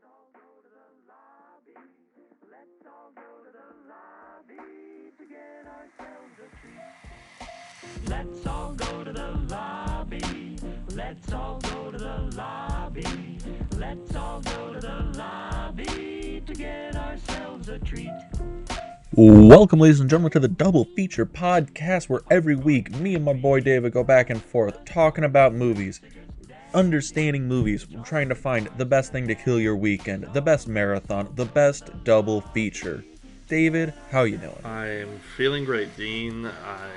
all go to the lobby. Let's all go to the lobby to get ourselves a treat. Let's all go to the lobby. Let's all go to the lobby. Let's all go to the lobby to get ourselves a treat. Welcome, ladies and gentlemen, to the Double Feature Podcast, where every week me and my boy David go back and forth talking about movies, understanding movies, trying to find the best thing to kill your weekend, the best marathon, the best double feature. David, how you doing? I am feeling great, Dean. I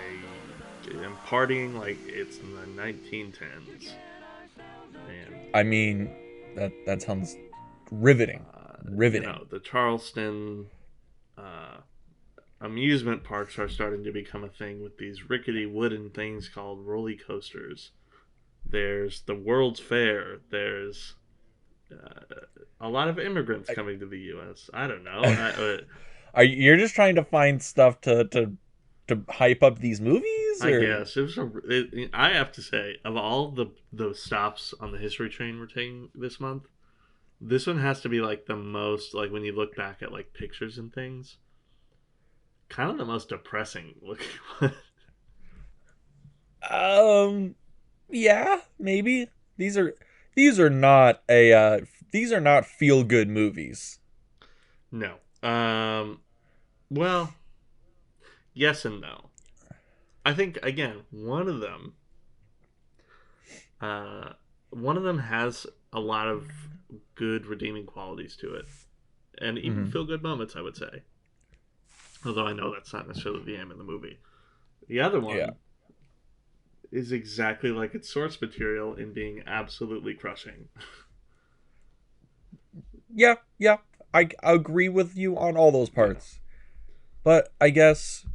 am partying like it's in the 1910s. Man, I mean, that sounds riveting. Riveting. the Charleston amusement parks are starting to become a thing with these rickety wooden things called roller coasters. There's the World's Fair. There's a lot of immigrants coming to the U.S. I don't know. You're just trying to find stuff to hype up these movies? I Or? guess I have to say, of all the stops on the history train we're taking this month, this one has to be like the most, like when you look back at like pictures and things, kind of the most depressing looking one. Yeah, maybe these are not feel good movies. No. Well, yes and no. I think again, one of them has a lot of good redeeming qualities to it, and even feel good moments, I would say. Although I know that's not necessarily the aim of the movie. The other one is exactly like its source material in being absolutely crushing. Yeah, I agree with you on all those parts, but I guess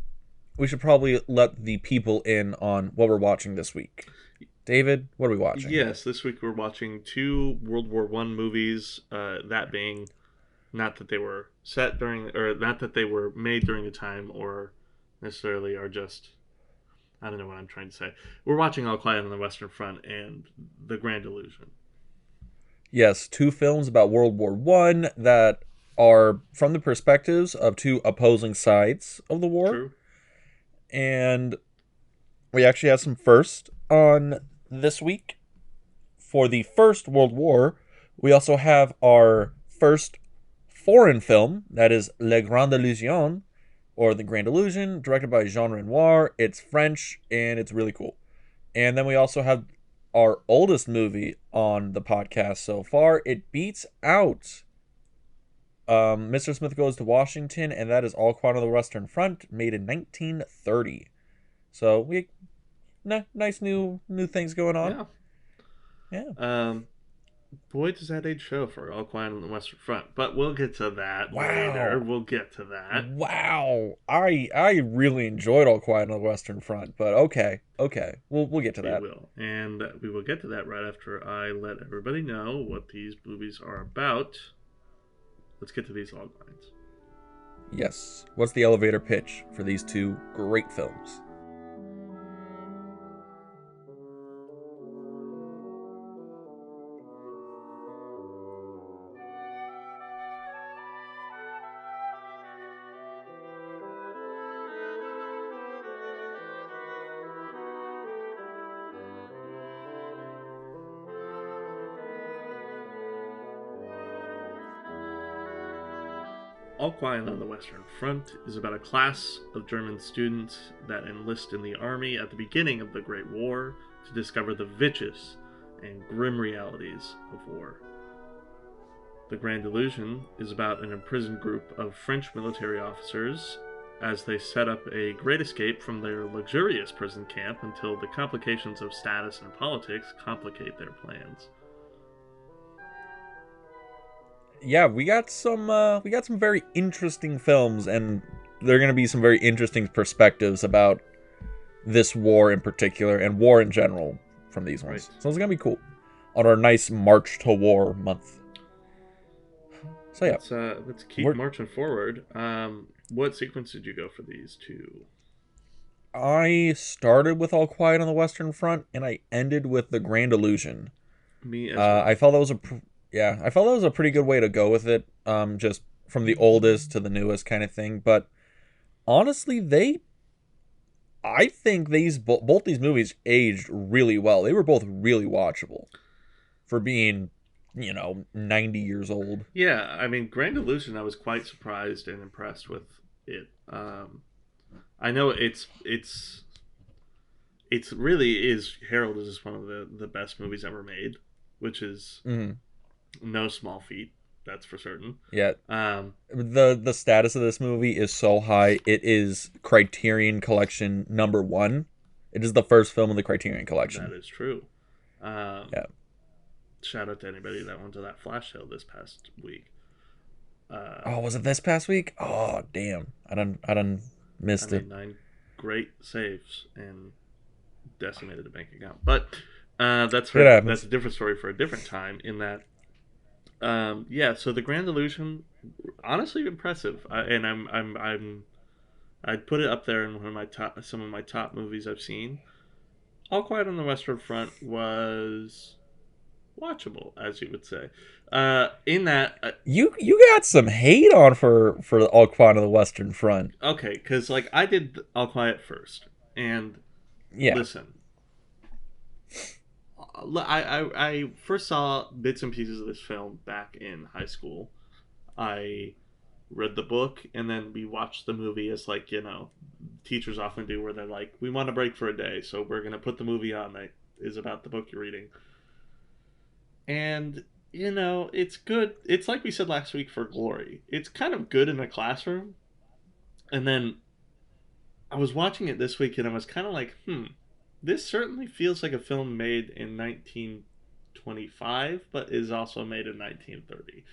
we should probably let the people in on what we're watching this week. David, what are we watching? Yes, this week we're watching two World War One movies. That being, not that they were set during, or not that they were made during the time, or necessarily are just. I don't know what I'm trying to say. We're watching All Quiet on the Western Front and The Grand Illusion. Yes, two films about World War One that are from the perspectives of two opposing sides of the war. True. And we actually have some first on this week. For the First World War, we also have our first foreign film, that is Le Grand Illusion, or The Grand Illusion, directed by Jean Renoir. It's French, and it's really cool. And then we also have our oldest movie on the podcast so far. It beats out Mr. Smith Goes to Washington, and that is All Quiet on the Western Front, made in 1930. So we nice new things going on. Yeah. Boy, does that age show for All Quiet on the Western Front. But we'll get to that later. We'll get to that. Wow. I really enjoyed All Quiet on the Western Front, but okay. We'll get to that. We will. And we will get to that right after I let everybody know what these movies are about. Let's get to these log lines. Yes. What's the elevator pitch for these two great films? All Quiet on the Western Front is about a class of German students that enlist in the army at the beginning of the Great War to discover the vicious and grim realities of war. The Grand Illusion is about an imprisoned group of French military officers as they set up a great escape from their luxurious prison camp until the complications of status and politics complicate their plans. Yeah, we got some very interesting films, and there are going to be some very interesting perspectives about this war in particular and war in general from these ones. Right. So it's going to be cool on our nice March to War month. So yeah, let's keep marching forward. What sequence did you go for these two? I started with All Quiet on the Western Front, and I ended with The Grand Illusion. Me as well. I felt that was Yeah, I felt that was a pretty good way to go with it. Just from the oldest to the newest kind of thing. But honestly, I think both these movies aged really well. They were both really watchable for being, 90 years old. Yeah, I mean, Grand Illusion, I was quite surprised and impressed with it. I know it's really is heralded as one of the best movies ever made, which is Mm-hmm. no small feat. That's for certain. Yeah, Um, the status of this movie is so high. It is Criterion Collection #1. It is the first film in the Criterion Collection. that is true. Um, Yeah. Shout out to anybody that went to that flash sale this past week. Oh, was it this past week? Oh, damn. I done I missed it. made 9 great saves and decimated the bank account, but It happens. that's a different story for a different time. In that, yeah. So the Grand Illusion, honestly impressive, and I'd put it up there in one of my some of my top movies I've seen. All Quiet on the Western Front was watchable, as you would say. In that, You got some hate on for All Quiet on the Western Front. okay, because like I did All Quiet first, and Yeah. listen, I first saw bits and pieces of this film back in high school. I read the book, and then we watched the movie as like teachers often do, where they're like, we want a break for a day, so we're gonna put the movie on that is about the book you're reading. And it's good. It's like we said last week for Glory. It's kind of good in a classroom, and then I was watching it this week, and I was kind of like, this certainly feels like a film made in 1925, but is also made in 1930.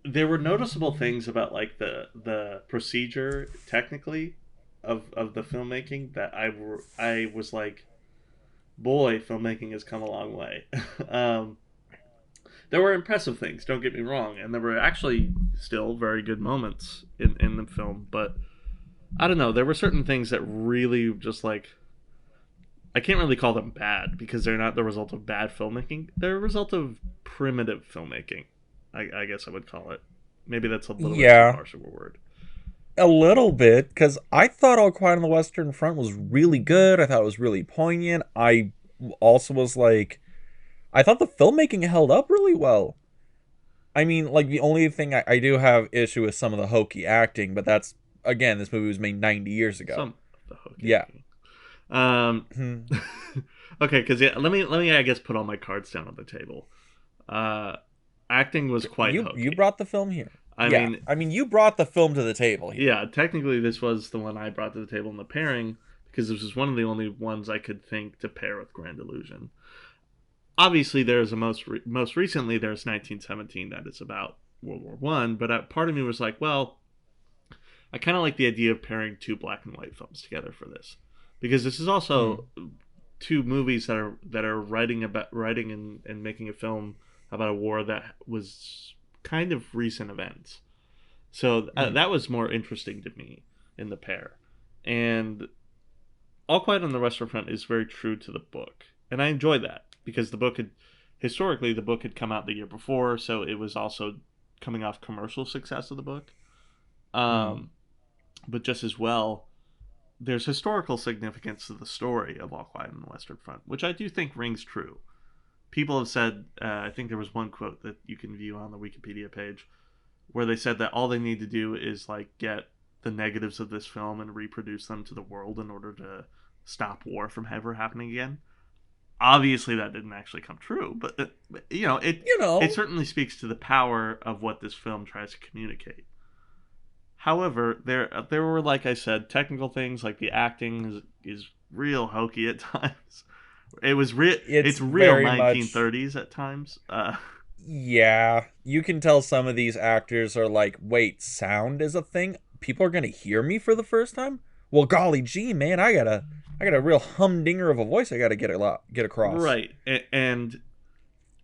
There were noticeable things about like the procedure technically of the filmmaking that I was like, boy, filmmaking has come a long way. There were impressive things, don't get me wrong, and there were actually still very good moments in the film, but I don't know, there were certain things that really just like, I can't really call them bad because they're not the result of bad filmmaking. They're a result of primitive filmmaking, I guess I would call it. Maybe that's a little bit too harsh of a word. A little bit, because I thought All Quiet on the Western Front was really good. I thought it was really poignant. I also was like, I thought the filmmaking held up really well. I mean, like, the only thing I do have issue with some of the hokey acting, but that's, again, this movie was made 90 years ago. Some of the hokey Yeah. acting. Okay, because let me I guess put all my cards down on the table. Acting was quite hokey. You brought the film here. I mean, you brought the film to the table here. Yeah, technically this was the one I brought to the table in the pairing because this was one of the only ones I could think to pair with Grand Illusion. Obviously, there's a most recently there's 1917 that is about World War One, but part of me was like, well, I kind of like the idea of pairing two black and white films together for this because this is also two movies that are writing and making a film about a war that was kind of recent events. So that was more interesting to me in the pair. And All Quiet on the Western Front is very true to the book. And I enjoy that because the book had come out the year before, so it was also coming off commercial success of the book. But just as well, there's historical significance to the story of All Quiet on the Western Front, which I do think rings true. People have said, I think there was one quote that you can view on the Wikipedia page, where they said that all they need to do is like get the negatives of this film and reproduce them to the world in order to stop war from ever happening again. Obviously, that didn't actually come true, but it certainly speaks to the power of what this film tries to communicate. However, there were, like I said, technical things like the acting is real hokey at times. It's real 1930s at times. Yeah, you can tell some of these actors are like, wait, sound is a thing? People are gonna hear me for the first time? Well, golly gee, man, I got a real humdinger of a voice I gotta get across. Right, and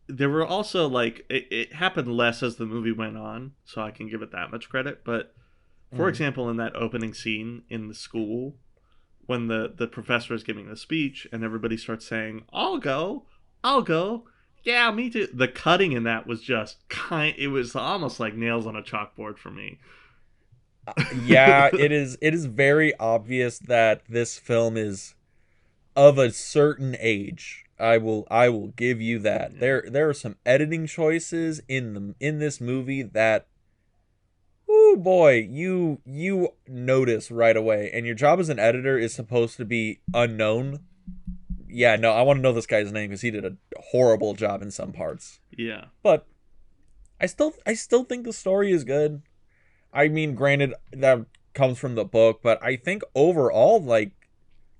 there were also like it happened less as the movie went on, so I can give it that much credit. But for example, in that opening scene in the school, when the professor is giving the speech and everybody starts saying, I'll go," Yeah, me too. The cutting in that was just it was almost like nails on a chalkboard for me. Yeah, it is very obvious that this film is of a certain age. I will give you that. Yeah. There are some editing choices in this movie that, oh boy, you notice right away. And your job as an editor is supposed to be unknown. Yeah, no, I want to know this guy's name because he did a horrible job in some parts. Yeah. But I still think the story is good. I mean, granted, that comes from the book, but I think overall, like,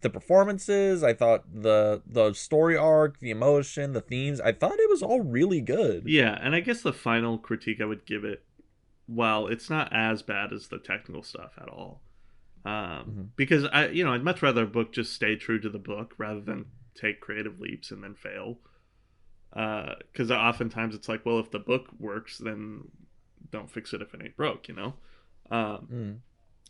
the performances, I thought the story arc, the emotion, the themes, I thought it was all really good. Yeah, and I guess the final critique I would give it, while it's not as bad as the technical stuff at all, Mhm. because I'd much rather a book just stay true to the book rather than take creative leaps and then fail. Because oftentimes it's like, well, if the book works, then don't fix it if it ain't broke, you know. Um, Mm.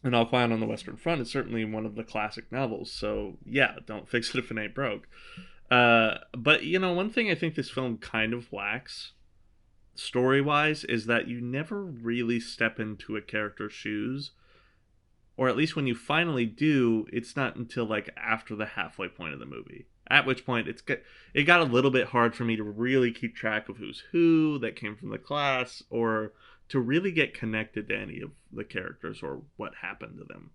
and All Quiet on the Western Front is certainly one of the classic novels, so yeah, don't fix it if it ain't broke. But one thing I think this film kind of lacks story wise is that you never really step into a character's shoes, or at least when you finally do, it's not until like after the halfway point of the movie. At which point it got a little bit hard for me to really keep track of who's who that came from the class, or to really get connected to any of the characters or what happened to them.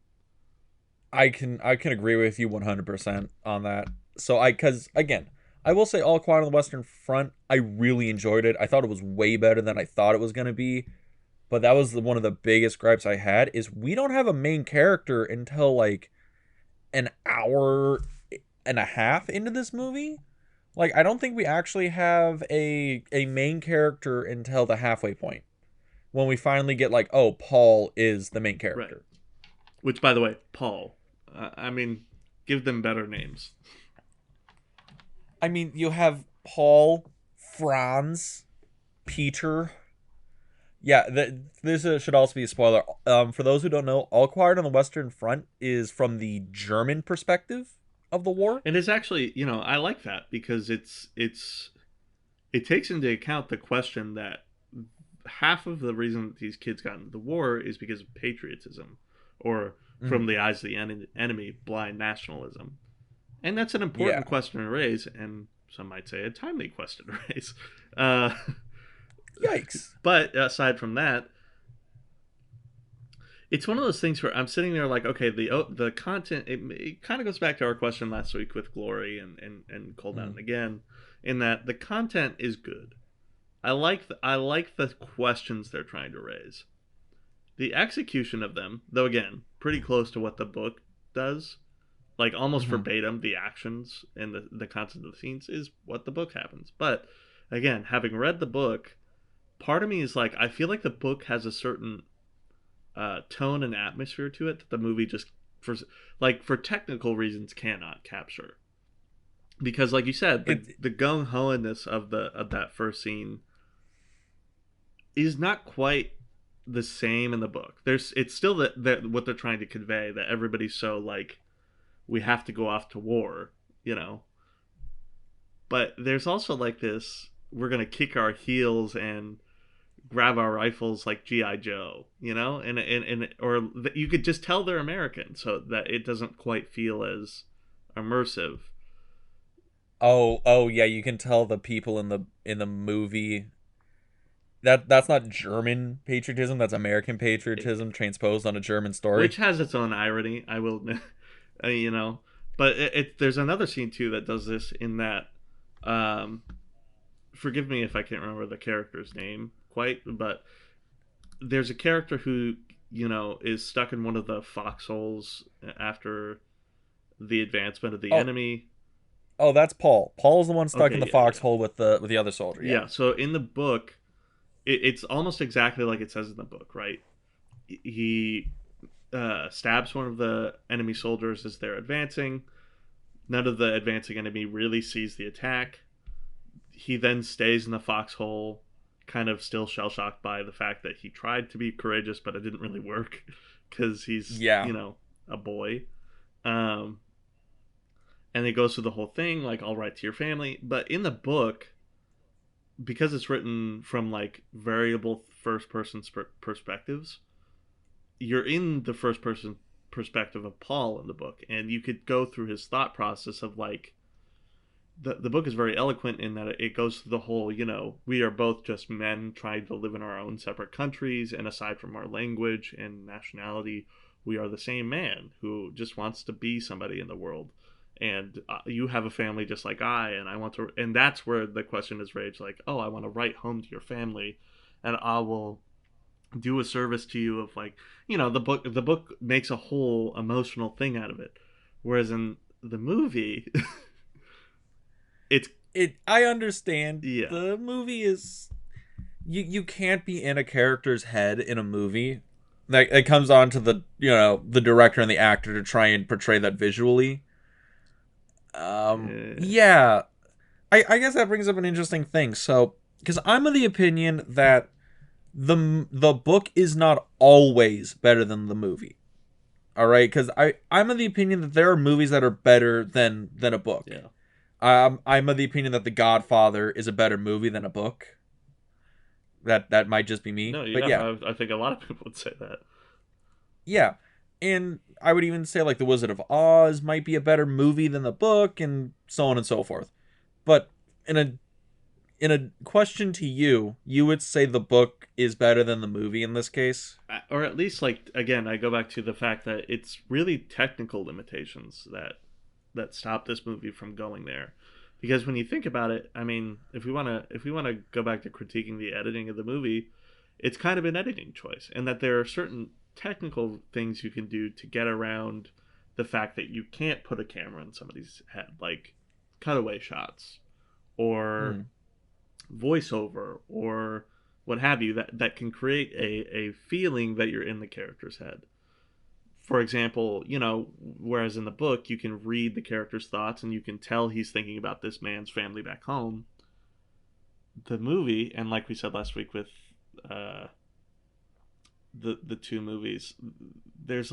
I can agree with you 100% on that. So cuz again, I will say All Quiet on the Western Front, I really enjoyed it. I thought it was way better than I thought it was going to be, but that was one of the biggest gripes I had is we don't have a main character until like an hour and a half into this movie. Like, I don't think we actually have a main character until the halfway point when we finally get like, oh, Paul is the main Right. character. Which, by the way, Paul. I mean, give them better names. I mean, you have Paul, Franz, Peter. Yeah, this should also be a spoiler. For those who don't know, All Quiet on the Western Front is from the German perspective of the war. And it's actually, I like that because it takes into account the question that half of the reason that these kids got into the war is because of patriotism, or from Mhm. the eyes of the enemy, blind nationalism. And that's an Yeah. important question to raise, and some might say a timely question to raise. Uh, Yikes. but aside from that, it's one of those things where I'm sitting there like, okay, the content, it kind of goes back to our question last week with Glory and Cold Mountain Mhm. again, in that the content is good. I like the questions they're trying to raise. The execution of them, though, again, pretty close to what the book does, like almost Mhm. verbatim, the actions and the content of the scenes is what the book happens. But again, having read the book, part of me is like, I feel like the book has a certain tone and atmosphere to it that the movie just, for technical reasons, cannot capture. Because, like you said, the It the gung ho-ness of that first scene is not quite the same in the book. It's still that what they're trying to convey, that everybody's so like, we have to go off to war, you know. But there's also like this, we're gonna kick our heels and grab our rifles like GI Joe, or you could just tell they're American, so that it doesn't quite feel as immersive. oh yeah, you can tell the people in the movie that's not German patriotism, that's American patriotism transposed on a German Which story. has its own irony, I will admit. you know. But there's another scene too that does this in that. Um, Forgive me if I can't remember the character's name quite, but there's a character who is stuck in one of the foxholes after the advancement of the Oh, enemy. oh, that's Paul. Paul's the one stuck Okay, in the yeah, yeah, foxhole with the other soldier. Yeah. yeah. So in the book, it's almost exactly like it says in the book, right? He stabs one of the enemy soldiers as they're advancing. None of the advancing enemy really sees the attack. He then stays in the foxhole, kind of still shell shocked by the fact that he tried to be courageous, but it didn't really work because he's, Yeah. a boy. Um, and it goes through the whole thing, like, I'll write to your family. But in the book, because it's written from like variable first person perspectives, you're in the first person perspective of Paul in the book, and you could go through his thought process of like the book is very eloquent in that it goes through the whole, we are both just men trying to live in our own separate countries, and aside from our language and nationality, we are the same man who just wants to be somebody in the world. And you have a family just like and I want to, and that's where the question is raised, like, oh, I want to write home to your family, and I will do a service to you of like, the book makes a whole emotional thing out of it, whereas in the movie, it's I understand. yeah. The movie is you can't be in a character's head in a movie. Like, it comes on to the director and the actor to try and portray that visually. Eh, Yeah. I guess that brings up an interesting thing. So, because I'm of the opinion that the book is not always better than the movie. All right, because I'm of the opinion that there are movies that are better than a book. yeah. I'm of the opinion that The Godfather is a better movie than a book. That might just be me, No, but yeah, yeah, I think a lot of people would say that. yeah. And I would even say like The Wizard of Oz might be a better movie than the book, and so on and so forth. But in a question to you, you would say the book is better than the movie in this case? Or at least, like, again, I go back to the fact that it's really technical limitations that stop this movie from going there. Because when you think about it, I mean, if we want to go back to critiquing the editing of the movie, it's kind of an editing choice, and that there are certain technical things you can do to get around the fact that you can't put a camera in somebody's head, like cutaway shots or Mm. voiceover or what have you, that can create a feeling that you're in the character's head. For example, whereas in the book you can read the character's thoughts and you can tell he's thinking about this man's family back home. The movie, and like we said last week with uh, the two movies, there's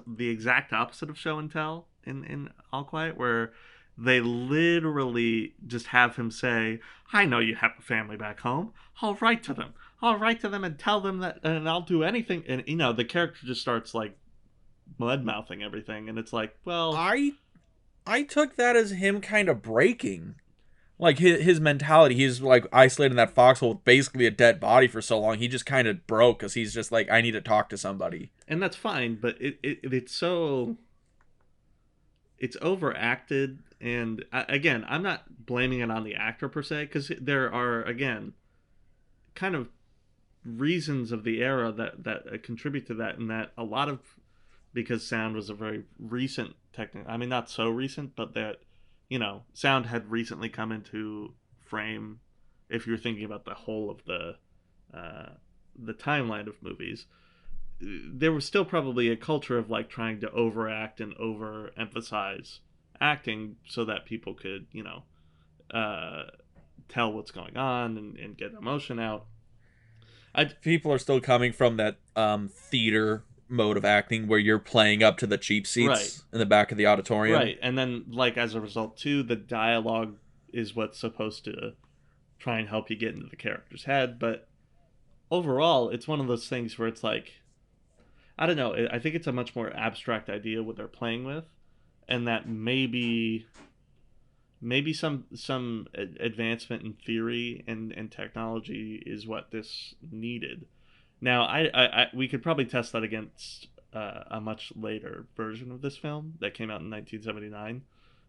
the exact opposite of show and tell in All Quiet, where they literally just have him say, "I know you have a family back home. I'll write to them. I'll write to them and tell them that, and I'll do anything." And the character just starts like mud mouthing everything, and it's like, well, I took that as him kind of breaking. Like his mentality, he's like isolated in that foxhole with basically a dead body for so long. He just kind of broke because he's just like, I need to talk to somebody. and that's fine, but it's overacted, and again, I'm not blaming it on the actor per se, because there are, again, kind of reasons of the era that contribute to that, and that a lot of, because sound was a very recent technique. I mean, not so recent, but that sound had recently come into frame. If you're thinking about the whole of the timeline of movies, there was still probably a culture of like trying to overact and overemphasize acting so that people could uh, tell what's going on and get emotion out. People are still coming from that theater mode of acting where you're playing up to the cheap Right. seats in the back of the auditorium. Right, and then like as a result too, the dialogue is what's supposed to try and help you get into the character's head, but overall, it's one of those things where it's like, I don't know. I think it's a much more abstract idea what they're playing with, and that maybe some advancement in theory and technology is what this needed. Now, we could probably test that against a much later version of this film that came out in 1979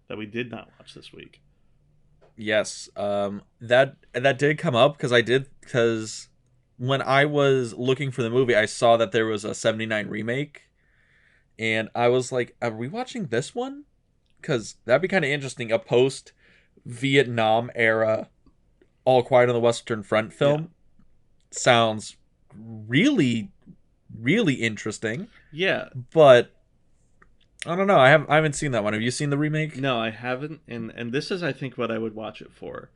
that we did not watch this week. Yes, that did come up because when I was looking for the movie, I saw that there was a '79 remake, and I was like, "Are we watching this one?" Because that'd be kind of interesting. A post Vietnam era All Quiet on the Western Front Yeah. film sounds really, really interesting. Yeah. But I don't know. I haven't seen that one. Have you seen the remake? No, I haven't, and this is, I think, what I would watch it for.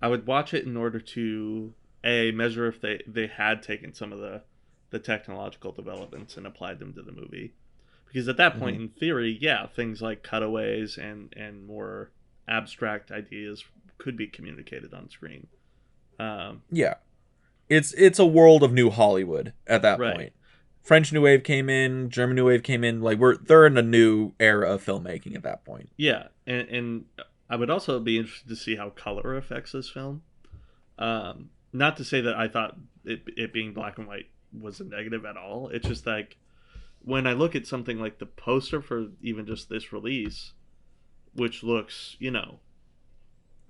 I would watch it in order to measure if they had taken some of the technological developments and applied them to the movie. Because at that point, in theory, yeah, things like cutaways and more abstract ideas could be communicated on screen. Yeah. It's a world of new Hollywood at that Right. point. French New Wave came in, German New Wave came in. Like they're in a new era of filmmaking at that point. Yeah, and I would also be interested to see how color affects this film. Not to say that I thought it being black and white was a negative at all. It's just like when I look at something like the poster for even just this release, which looks,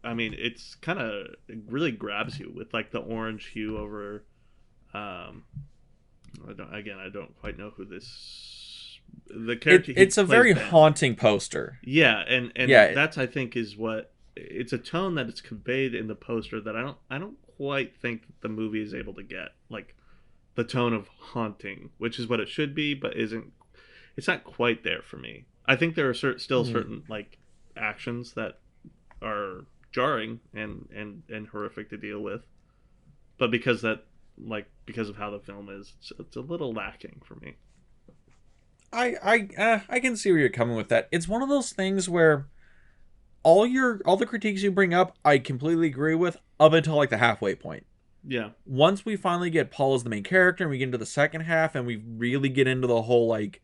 I mean, it's kind of, it really grabs you with like the orange hue over. Um, I don't quite know who the character. It's a plays very Ben. haunting poster. Yeah, and Yeah, that's, I think, is what it's a tone that is conveyed in the poster that I don't quite think that the movie is able to get, like the tone of haunting, which is what it should be, but isn't. It's not quite there for me. I think there are still certain like actions that are jarring and horrific to deal with, but because of how the film is, it's a little lacking for me. I can see where you're coming with that. It's one of those things where all the critiques you bring up, I completely agree with up until like the halfway point. Yeah, Once we finally get Paul as the main character and we get into the second half and we really get into the whole like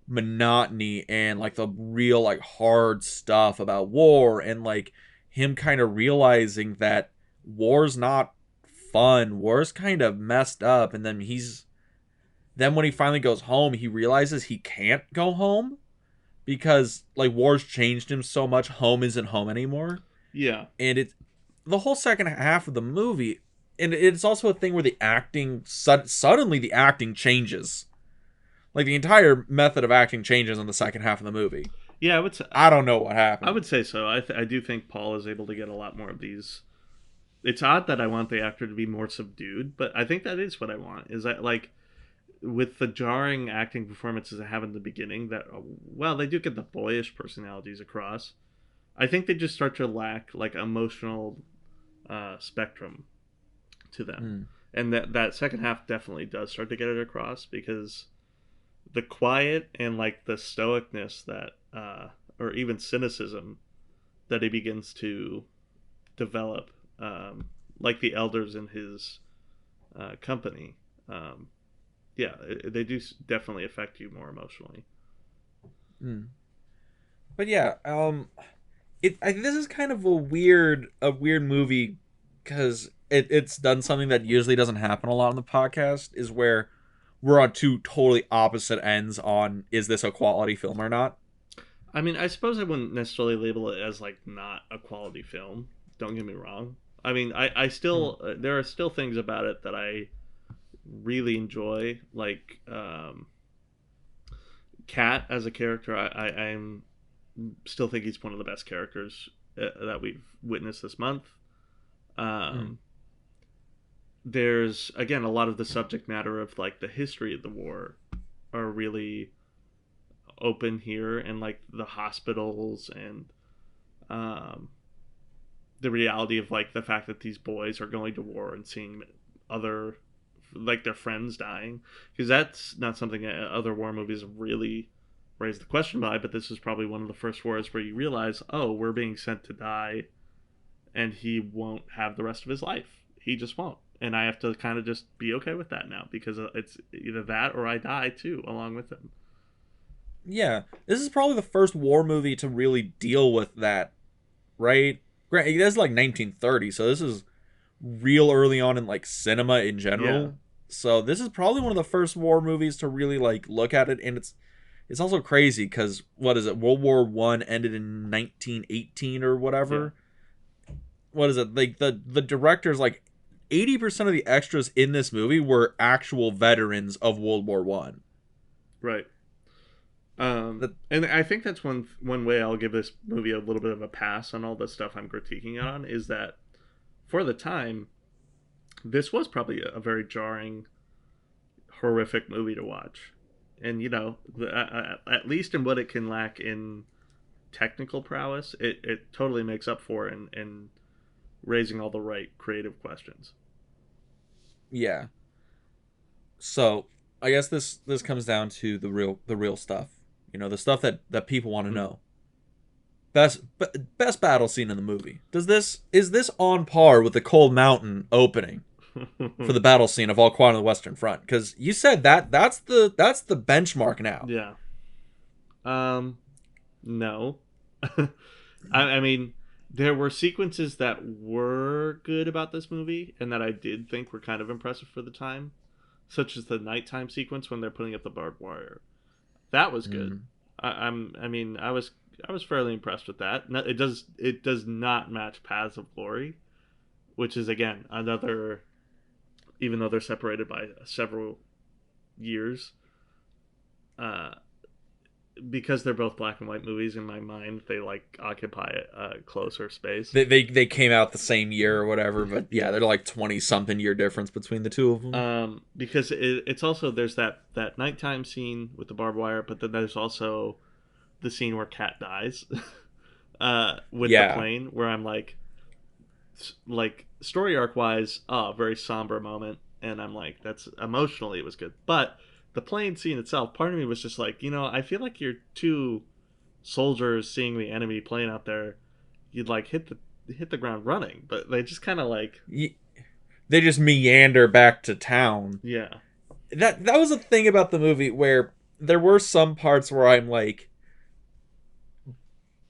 monotony and like the real like hard stuff about war and like him kind of realizing that war's not fun, war's kind of messed up, and then when he finally goes home he realizes he can't go home because like war's changed him so much. Home isn't home anymore. yeah, And it's the whole second half of the movie, and it's also a thing where the acting suddenly the acting changes. Like the entire method of acting changes in the second half of the movie. yeah. I would say I don't know what happened. I would say so. I do think Paul is able to get a lot more of these. It's odd that I want the actor to be more subdued, but I think that is what I want. Is that like with the jarring acting performances I have in the beginning, that well, they do get the boyish personalities across. I think they just start to lack like emotional spectrum to them, and that second half definitely does start to get it across because the quiet and like the stoicness that or even cynicism that he begins to develop, like the elders in his company, yeah, they do definitely affect you more emotionally. But yeah, this is kind of a weird movie because it's done something that usually doesn't happen a lot on the podcast, is where we're on two totally opposite ends on is this a quality film or not. I mean, I suppose I wouldn't necessarily label it as like not a quality film. Don't get me wrong. I mean, I still there are still things about it that I really enjoy, like Cat as a character. I'm still think he's one of the best characters that we've witnessed this month. There's again a lot of the subject matter of like the history of the war are really open here, and like the hospitals and um, the reality of like the fact that these boys are going to war and seeing other like their friends dying, because that's not something that other war movies have really raised the question by, but this is probably one of the first wars where you realize, oh, we're being sent to die and he won't have the rest of his life. He just won't, and I have to kind of just be okay with that now because it's either that or I die too along with him. Yeah, this is probably the first war movie to really deal with that, right? Granted, this is like 1930, so this is real early on in like cinema in general. Yeah. So this is probably one of the first war movies to really like look at it, and it's also crazy because what is it? World War One ended in 1918 or whatever. Yeah. What is it? Like the directors, like 80% of the extras in this movie were actual veterans of World War One. Right. And I think that's one way I'll give this movie a little bit of a pass on all the stuff I'm critiquing it on, is that for the time, this was probably a very jarring, horrific movie to watch. And, at least in what it can lack in technical prowess, it totally makes up for in raising all the right creative questions. Yeah. So I guess this comes down to the real stuff. The stuff that people want to know. best battle scene in the movie. Is this on par with the Cold Mountain opening for the battle scene of All Quiet on the Western Front? Because you said that's the benchmark now. Yeah. No. I mean, there were sequences that were good about this movie and that I did think were kind of impressive for the time, such as the nighttime sequence when they're putting up the barbed wire. That was good. I mean, I was fairly impressed with that. It does not match Paths of Glory, which is again another, even though they're separated by several years, because they're both black and white movies. In my mind, they like occupy a closer space. They came out the same year or whatever, but yeah, they're like 20 something year difference between the two of them. Because it's also, there's that nighttime scene with the barbed wire, but then there's also the scene where Kat dies with the plane, where I'm like story arc wise, very somber moment, and I'm like, that's emotionally it was good, but the plane scene itself, part of me was just like, I feel like you're two soldiers seeing the enemy plane out there, you'd like hit the ground running, but they just kind of like they just meander back to town. Yeah, that was a thing about the movie where there were some parts where I'm like,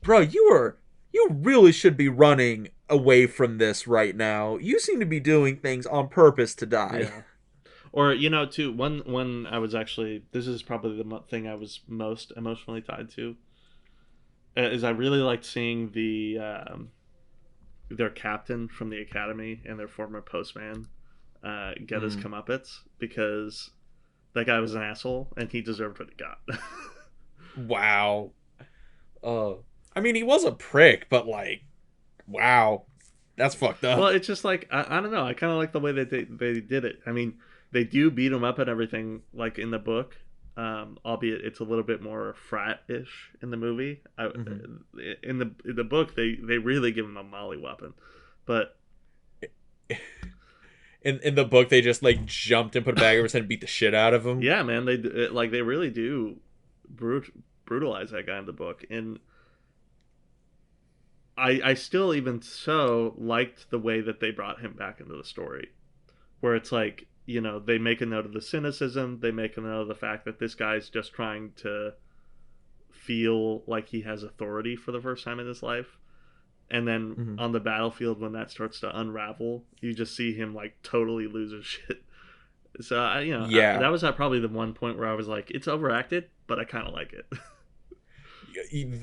bro, you really should be running away from this right now. You seem to be doing things on purpose to die. Yeah. Or, too, one I was actually, this is probably the thing I was most emotionally tied to, is I really liked seeing their captain from the academy and their former postman get his comeuppance, because that guy was an asshole and he deserved what he got. Wow. I mean, he was a prick, but like, wow, that's fucked up. Well, it's just like, I don't know. I kind of like the way that they did it. I mean, they do beat him up and everything, like in the book, albeit it's a little bit more frat-ish in the movie. In the book, they really give him a molly weapon, but in the book, they just like jumped and put a bag over his head and beat the shit out of him. Yeah, man, they really do brutalize that guy in the book, and I still, even so, liked the way that they brought him back into the story, where it's like, they make a note of the cynicism, they make a note of the fact that this guy's just trying to feel like he has authority for the first time in his life, and then on the battlefield, when that starts to unravel, you just see him like totally lose his shit. So that was probably the one point where I was like, it's overacted, but I kind of like it.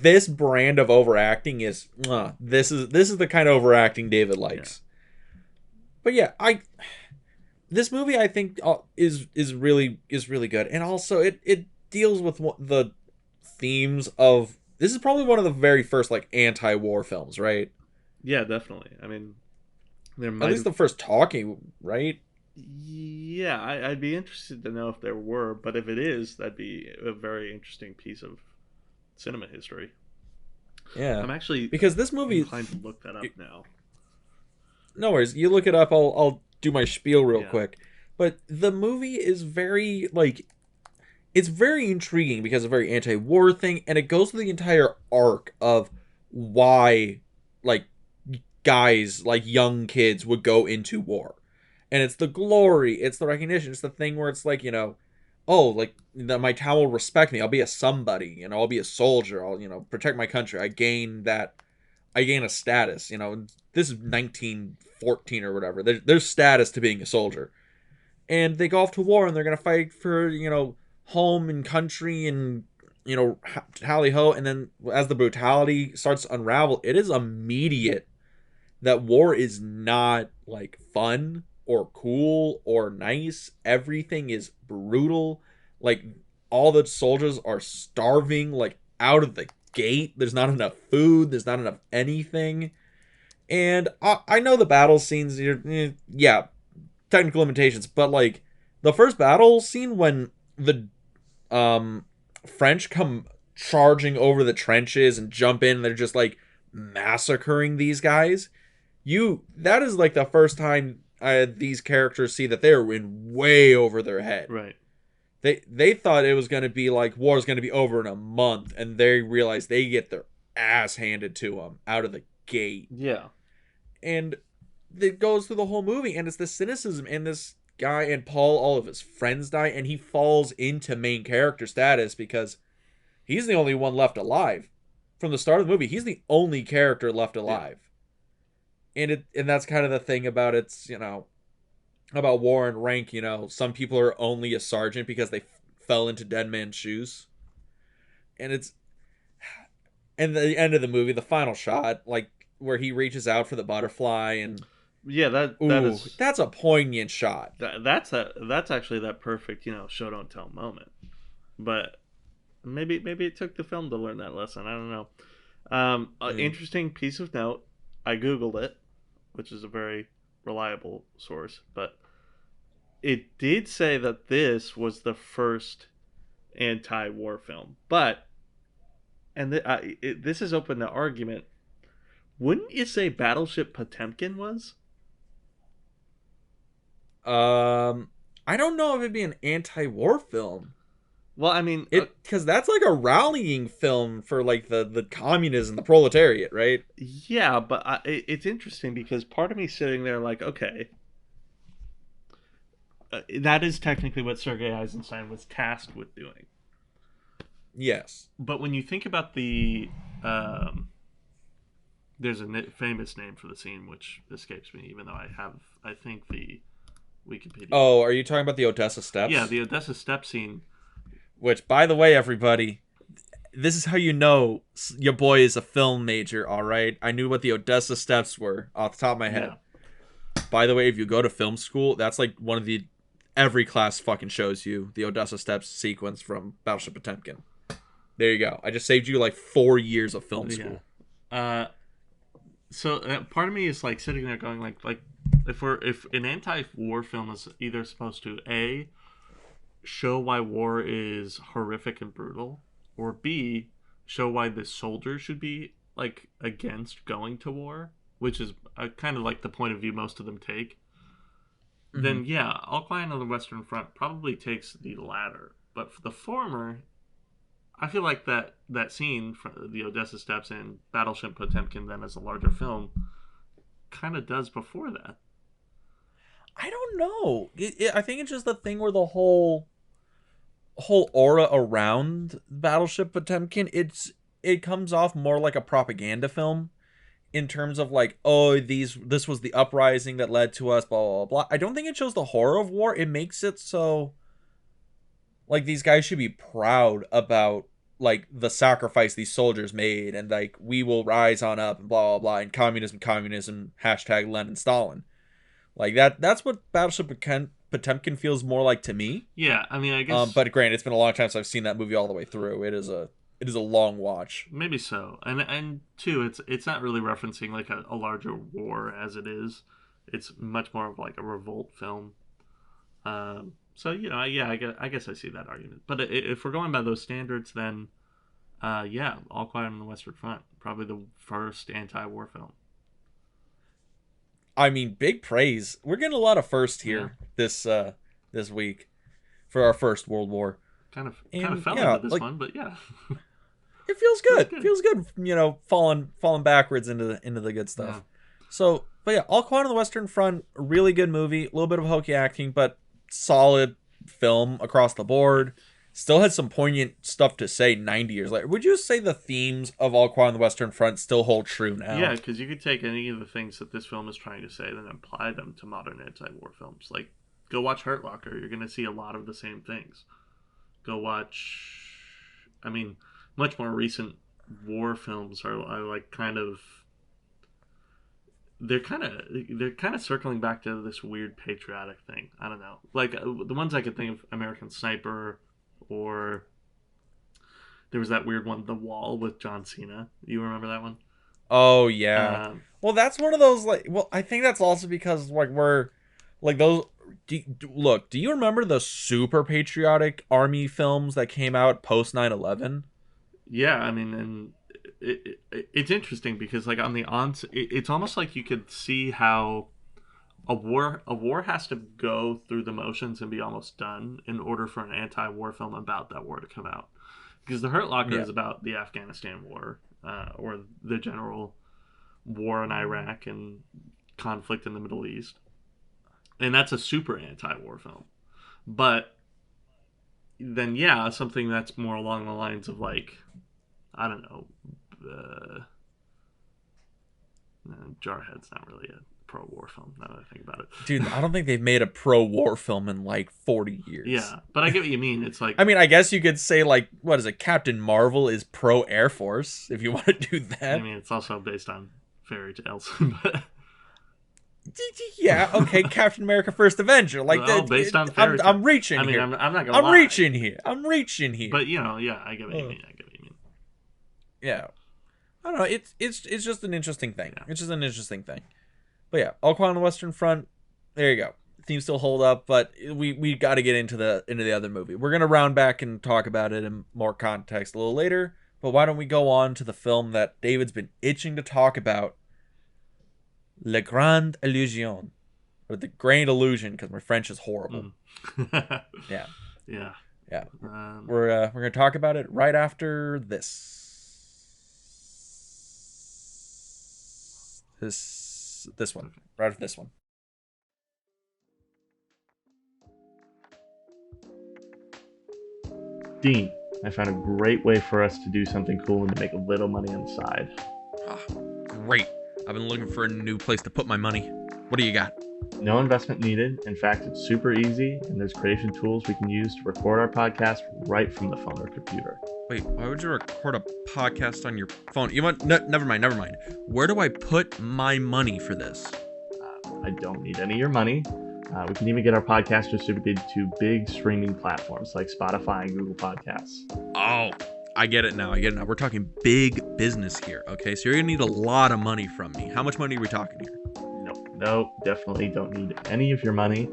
This brand of overacting is this is the kind of overacting David likes. Yeah. But yeah, this movie I think is really good, and also it deals with the themes of, this is probably one of the very first like anti-war films, right? Yeah, definitely. I mean, at least the first talking, right? Yeah, I'd be interested to know if there were, but if it is, that'd be a very interesting piece of cinema history. Yeah, I'm actually, because this movie, inclined to look that up now. No worries, you look it up. I'll do my spiel real quick. But the movie is very like, it's very intriguing because it's a very anti-war thing, and it goes through the entire arc of why like guys, like young kids, would go into war. And it's the glory, it's the recognition, it's the thing where it's like, like my town will respect me. I'll be a somebody, I'll be a soldier. I'll, protect my country. I gain a status. This is 1914 or whatever. There's status to being a soldier. And they go off to war and they're going to fight for, home and country and, tally-ho. And then as the brutality starts to unravel, it is immediate that war is not like fun or cool or nice. Everything is brutal. Like, all the soldiers are starving, like, out of the gate. There's not enough food. There's not enough anything. And I know the battle scenes, technical limitations, but, like, the first battle scene when the French come charging over the trenches and jump in and they're just, like, massacring these guys, that is, like, the first time these characters see that they're in way over their head. Right. They thought it was going to be like war's going to be over in a month, and they realized they get their ass handed to him out of the gate. Yeah. And it goes through the whole movie, and it's the cynicism, and this guy and Paul, all of his friends die, and he falls into main character status because he's the only one left alive. From the start of the movie, he's the only character left alive. Yeah. And that's kind of the thing about it's, about war and rank, some people are only a sergeant because they fell into dead man's shoes. And the end of the movie, the final shot, like where he reaches out for the butterfly, and that's a poignant shot. That's actually that perfect, show don't tell moment. But maybe it took the film to learn that lesson. I don't know. Interesting piece of note. I googled it, which is a very reliable source, but it did say that this was the first anti-war film. But this is open to argument. Wouldn't you say Battleship Potemkin was? I don't know if it'd be an anti-war film. Well, I mean, because that's like a rallying film for like the communism, the proletariat, right? Yeah, but it's interesting because part of me sitting there like, okay, that is technically what Sergei Eisenstein was tasked with doing. Yes, but when you think about the, there's a famous name for the scene which escapes me, even though I think the Wikipedia. Oh, are you talking about the Odessa Steps? Yeah, the Odessa Steps scene. Which, by the way, everybody, this is how you know your boy is a film major, all right? I knew what the Odessa Steps were off the top of my head. Yeah. By the way, if you go to film school, that's like one of the... Every class fucking shows you the Odessa Steps sequence from Battleship Potemkin. There you go. I just saved you like 4 years of film school. Yeah. So part of me is like sitting there going like if an anti-war film is either supposed to A, show why war is horrific and brutal, or B, show why the soldiers should be like against going to war, which is kind of like the point of view most of them take, then yeah, All Quiet on the Western Front probably takes the latter. But for the former, I feel like that scene from the Odessa Steps and Battleship Potemkin then as a larger film kind of does before that. I don't know. I think it's just the thing where the whole aura around Battleship Potemkin, it comes off more like a propaganda film in terms of like, oh, this was the uprising that led to us, blah, blah, blah. I don't think it shows the horror of war. It makes it so like these guys should be proud about like the sacrifice these soldiers made, and like we will rise on up and blah, blah, blah, and communism, hashtag Lenin, Stalin. Like that's what Battleship Potemkin feels more like to me. Yeah, I mean, I guess. But granted, it's been a long time since I've seen that movie all the way through. It is a long watch. Maybe so, and two, it's not really referencing like a larger war as it is. It's much more of like a revolt film. So yeah, I guess I see that argument. But if we're going by those standards, then yeah, All Quiet on the Western Front, probably the first anti-war film. I mean, big praise. We're getting a lot of first here this week for our first World War. Kind of fell into this one, but yeah. It feels good. It feels good, falling backwards into the good stuff. Yeah. So, but yeah, All Quiet on the Western Front, really good movie. A little bit of hokey acting, but solid film across the board. Still had some poignant stuff to say 90 years later. Would you say the themes of All Quiet on the Western Front still hold true now? Yeah, because you could take any of the things that this film is trying to say and apply them to modern anti-war films. Like, go watch Hurt Locker. You're going to see a lot of the same things. Go watch... I mean, much more recent war films are like kind of... They're kind of circling back to this weird patriotic thing. I don't know. Like, the ones I could think of, American Sniper... Or there was that weird one, The Wall, with John Cena. You remember that one? Oh yeah. Well, that's one of those like. Well, I think that's also because like we're like those. Do you remember the super patriotic army films that came out post 9/11? Yeah, I mean, and it's interesting because like on the it's almost like you could see how. A war has to go through the motions and be almost done in order for an anti-war film about that war to come out. Because The Hurt Locker is about the Afghanistan war, or the general war in Iraq and conflict in the Middle East. And that's a super anti-war film. But then, yeah, something that's more along the lines of, like, I don't know, Jarhead's not really a pro-war film, now that I think about it. Dude, I don't think they've made a pro-war film in like 40 years. Yeah, but I get what you mean. It's like, I mean, I guess you could say, like, what is it? Captain Marvel is pro-Air Force, if you want to do that. I mean, it's also based on fairy tales. But yeah, okay, Captain America: First Avenger, like that. Based on fairy tales. I'm reaching here. I'm not gonna lie. I'm reaching here. But yeah, I get what you mean. Yeah, I don't know. It's just an interesting thing. Yeah. It's just an interesting thing. But yeah, All Quiet on the Western Front. There you go. Themes still hold up, but we got to get into the other movie. We're gonna round back and talk about it in more context a little later. But why don't we go on to the film that David's been itching to talk about? Le Grand Illusion, or The Grand Illusion, because my French is horrible. Yeah. We're gonna talk about it right after this. This one, right after this one. Dean, I found a great way for us to do something cool and to make a little money on the side. Great. I've been looking for a new place to put my money. What do you got? No investment needed. In fact, it's super easy, and there's creation tools we can use to record our podcast right from the phone or computer. Wait, why would you record a podcast on your phone? You want? No, never mind. Where do I put my money for this? I don't need any of your money. We can even get our podcast distributed to big streaming platforms like Spotify and Google Podcasts. Oh, I get it now. We're talking big business here, okay? So you're going to need a lot of money from me. How much money are we talking here? No, definitely don't need any of your money.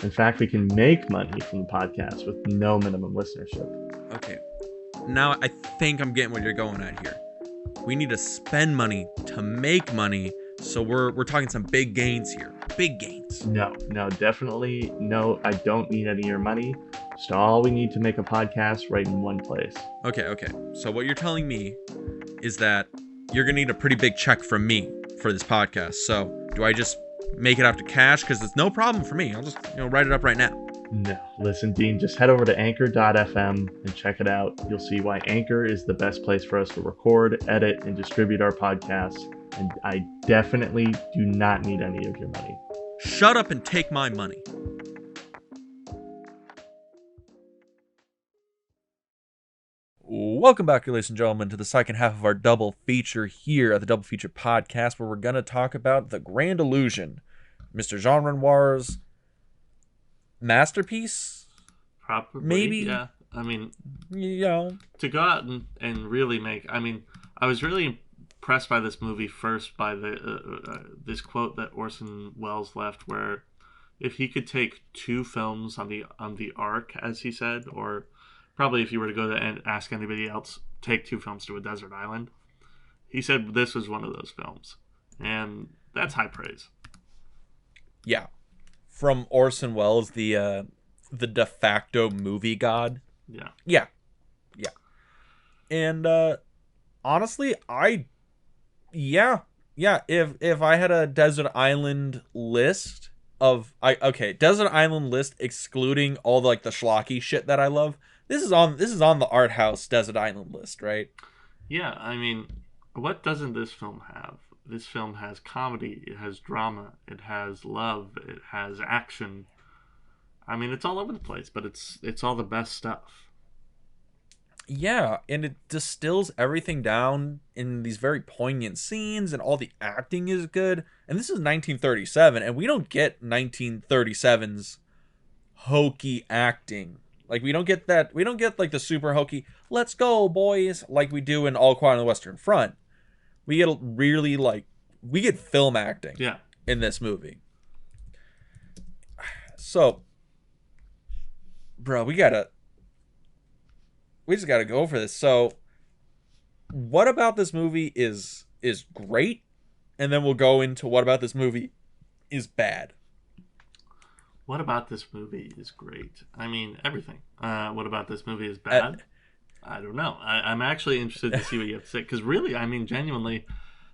In fact, we can make money from the podcast with no minimum listenership. Okay. Now I think I'm getting what you're going at here. We need to spend money to make money, so we're talking some big gains here. Big gains. No, definitely no. I don't need any of your money. Just all we need to make a podcast right in one place. Okay. So what you're telling me is that you're gonna need a pretty big check from me for this podcast. So do I just make it out to cash? Because it's no problem for me. I'll just write it up right now. No, listen, Dean, just head over to anchor.fm and check it out. You'll see why Anchor is the best place for us to record, edit, and distribute our podcasts. And I definitely do not need any of your money. Shut up and take my money. Welcome back, ladies and gentlemen, to the second half of our double feature here at the Double Feature Podcast, where we're going to talk about The Grand Illusion, Mr. Jean Renoir's masterpiece? Probably, maybe. Yeah. I mean, to go out and really make. I mean, I was really impressed by this movie first by the this quote that Orson Welles left, where if he could take two films on the arc, as he said, or probably if you were to go to and ask anybody else, take two films to a desert island, he said this was one of those films, and that's high praise. Yeah, from Orson Welles, the de facto movie god. Yeah. And honestly, if I had a desert island list desert island list excluding all the schlocky shit that I love, this is on the art house desert island list, right? Yeah, I mean, what doesn't this film have? This film has comedy, it has drama, it has love, it has action. I mean, it's all over the place, but it's all the best stuff. Yeah, and it distills everything down in these very poignant scenes, and all the acting is good. And this is 1937, and we don't get 1937's hokey acting. Like, we don't get that. We don't get the super hokey, let's go, boys, like we do in All Quiet on the Western Front. We get really we get film acting in this movie. So, bro, we just gotta go for this. So, what about this movie is great, and then we'll go into what about this movie is bad. What about this movie is great? I mean, everything. What about this movie is bad? I don't know. I'm actually interested to see what you have to say because really, I mean, genuinely,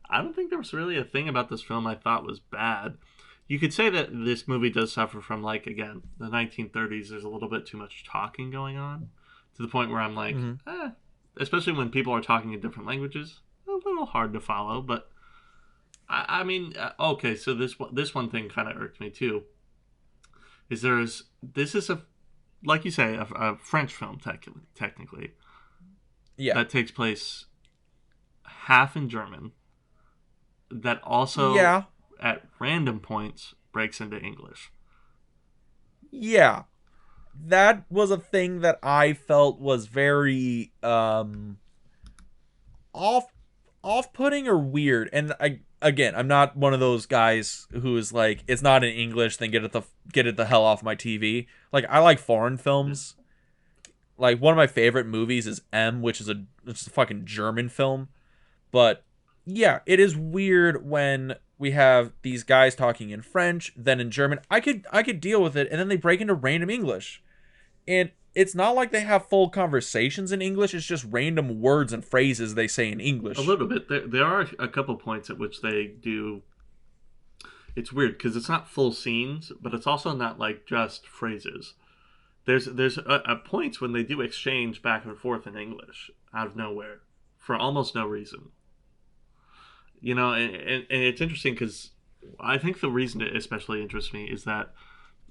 I don't think there was really a thing about this film I thought was bad. You could say that this movie does suffer from, like, again, the 1930s. There's a little bit too much talking going on to the point where I'm like, Hmm. especially when people are talking in different languages, a little hard to follow. But I mean, okay, so this one thing kind of irked me too. This is a, like you say, a French film technically Yeah. that takes place half in German that also Yeah. at random points breaks into English. Yeah. That was a thing that I felt was very off off-putting or weird. And I'm not one of those guys who is like, it's not in English, then get it the hell off my TV. Like, I like foreign films. Like, one of my favorite movies is M, which is it's a fucking German film. But yeah, it is weird when we have these guys talking in French, then in German. I could deal with it, and then they break into random English. And it's not like they have full conversations in English, it's just random words and phrases they say in A English. little bit. There are a couple points at which they do. It's weird because it's not full scenes, but it's also not like just phrases. There's a points when they do exchange back and forth in English out of nowhere for almost no reason. You know, and it's interesting because I think the reason it especially interests me is that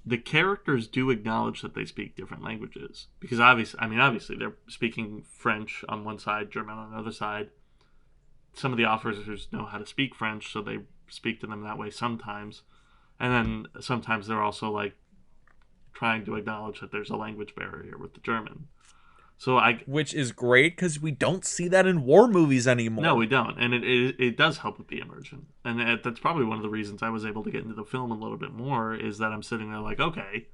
the characters do acknowledge that they speak different languages because obviously they're speaking French on one side, German on the other side. Some of the officers know how to speak French, so they speak to them that way sometimes, and then sometimes they're also like trying to acknowledge that there's a language barrier with the German. So I Which is great because we don't see that in war movies No, anymore. we don't, and it does help with the immersion, and that's probably one of the reasons I was able to get into the film a little bit more. Is that I'm sitting there like, okay,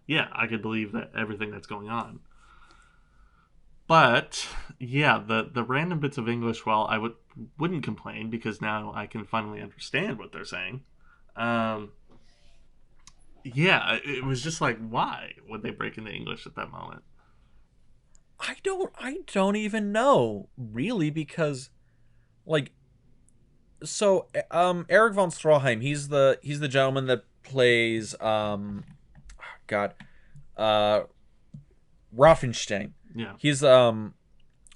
yeah, I could believe that everything that's going on. But yeah, the random bits of English, well, wouldn't complain because now I can finally understand what they're saying. Um, yeah, it was just like, why would they break into English at that moment? I don't even know, really, because like, so Eric von Stroheim, he's the gentleman that plays God, uh Raffenstein. Yeah, He's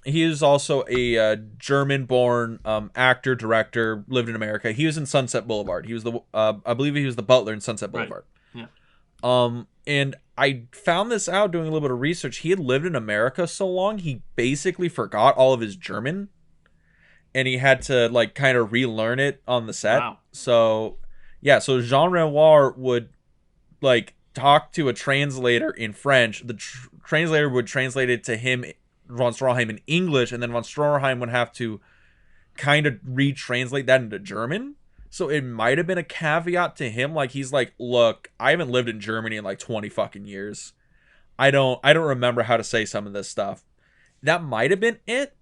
he is also a German born actor, director, lived in America. He was in Sunset Boulevard. He was the I believe he was the butler in Sunset right. Boulevard. Yeah, And I found this out doing a little bit of research. He had lived in America so long, he basically forgot all of his German, and he had to like kind of relearn it on the set. wow. So, yeah, so Jean Renoir would like talk to a translator in French. The translator would translate it to him, von Stroheim, in English, and then von Stroheim would have to kind of retranslate that into German. So it might have been a caveat to him. Like, he's like, look, I haven't lived in Germany in like 20 fucking years. I don't remember how to say some of this stuff. That might have been it,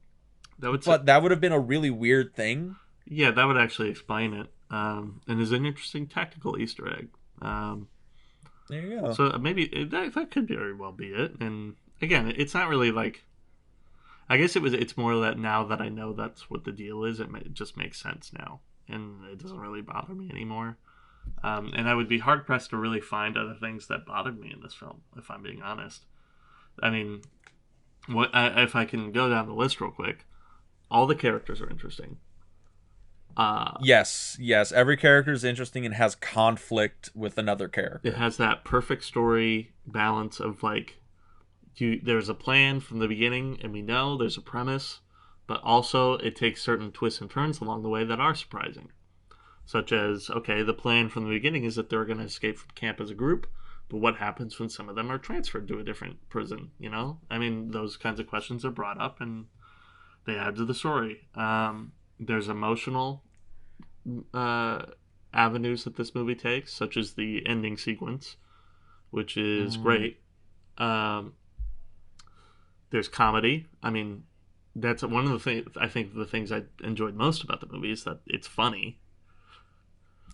That would but that would have been a really weird thing. Yeah, that would actually explain it. And is an interesting tactical Easter egg. There you go. So maybe that could very well be it. And again, it's not really like. I guess it's more that now that I know that's what the deal is, it just makes sense now, and it doesn't really bother me anymore. And I would be hard pressed to really find other things that bothered me in this film, if I'm being honest. I mean, if I can go down the list real quick, all the characters are interesting. Yes. Every character is interesting and has conflict with another It character. has that perfect story balance of like there's a plan from the beginning and we know there's a premise, but also it takes certain twists and turns along the way that are surprising. Such as, okay, the plan from the beginning is that they're going to escape from camp as a group, but what happens when some of them are transferred to a different prison, you know? I mean, those kinds of questions are brought up and they add to the story. There's emotional avenues that this movie takes, such as the ending sequence, which is great. Um, there's comedy. I mean, that's one of the things. I think the things I enjoyed most about the movie is that it's funny.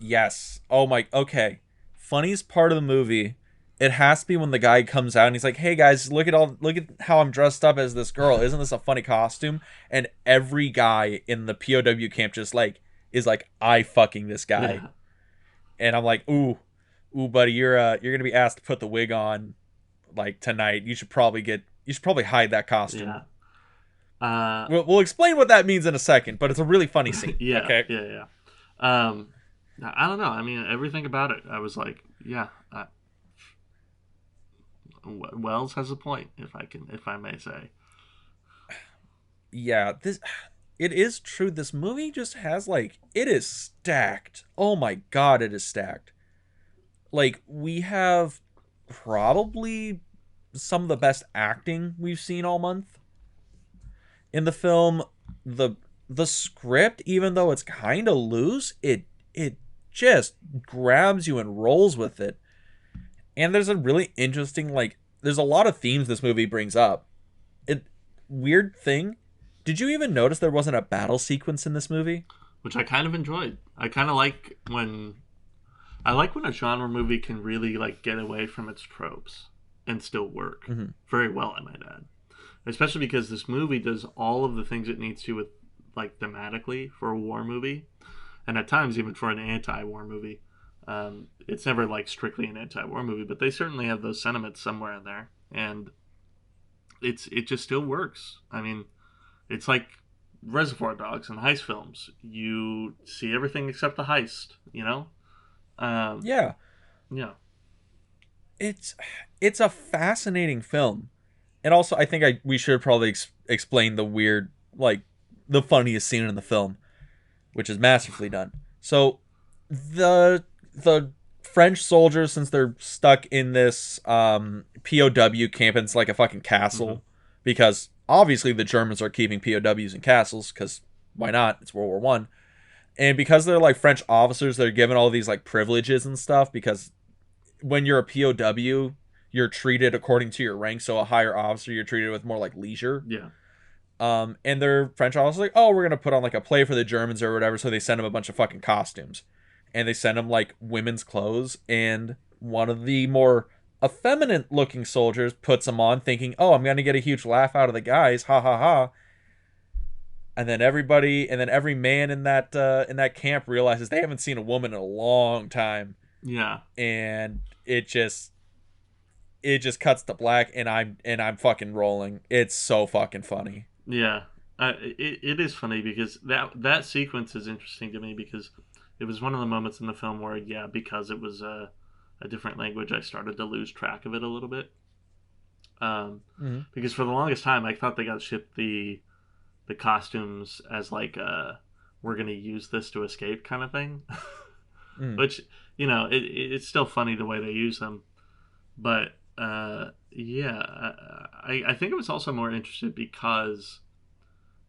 Yes. Oh my. Okay. Funniest part of the movie it has to be when the guy comes out and he's like, "Hey guys, look at how I'm dressed up as this girl. Isn't this a funny costume?" And every guy in the POW camp just like is like, "I fucking this guy." Yeah. And I'm like, "Ooh, buddy, you're going to be asked to put the wig on like tonight. You should probably hide that costume." Yeah. Uh, We'll explain what that means in a second, but it's a really funny scene. yeah, Okay. yeah, yeah. I don't know. I mean, everything about it, I was like, yeah, Wells has a point, if I may say. Yeah, it is true. This movie just has like it is stacked. Oh my god, it is stacked. Like we have probably some of the best acting we've seen all month in the film. The script, even though it's kind of loose, it just grabs you and rolls with it. And there's a really interesting like there's a lot of themes this movie brings up. It weird thing. Did you even notice there wasn't a battle sequence in this movie? Which I kind of enjoyed. I like when a genre movie can really like get away from its tropes and still work very well, I might add. Especially because this movie does all of the things it needs to with like thematically for a war movie, and at times even for an anti-war movie. It's never like strictly an anti-war movie, but they certainly have those sentiments somewhere in there, and it just still works. I mean, it's like Reservoir Dogs and heist films. You see everything except the heist, you know? Yeah, Yeah. it's it's a fascinating film, and also I think we should probably explain the weird like the funniest scene in the film, which is masterfully done. So the French soldiers, since they're stuck in this POW camp, and it's like a fucking castle, because obviously the Germans are keeping POWs in castles because why not? It's World War One. And because they're like French officers, they're given all these like privileges and stuff because when you're a POW, you're treated according to your rank. So a higher officer, you're treated with more like leisure. Yeah. And their French officers like, oh, we're gonna put on like a play for the Germans or whatever. So they send them a bunch of fucking costumes, and they send them like women's clothes. And one of the more effeminate looking soldiers puts them on, thinking, oh, I'm gonna get a huge laugh out of the guys, ha ha ha. And then every man in that camp realizes they haven't seen a woman in a long time, Yeah. and it just cuts to black, and I'm fucking rolling. It's so fucking funny. Yeah. It is funny because that sequence is interesting to me because it was one of the moments in the film where, yeah, because it was a different language, I started to lose track of it a little bit. Because for the longest time, I thought they got shipped the costumes as like we're gonna use this to escape kind of thing, which it's still funny the way they use them, but yeah, I think it was also more interested because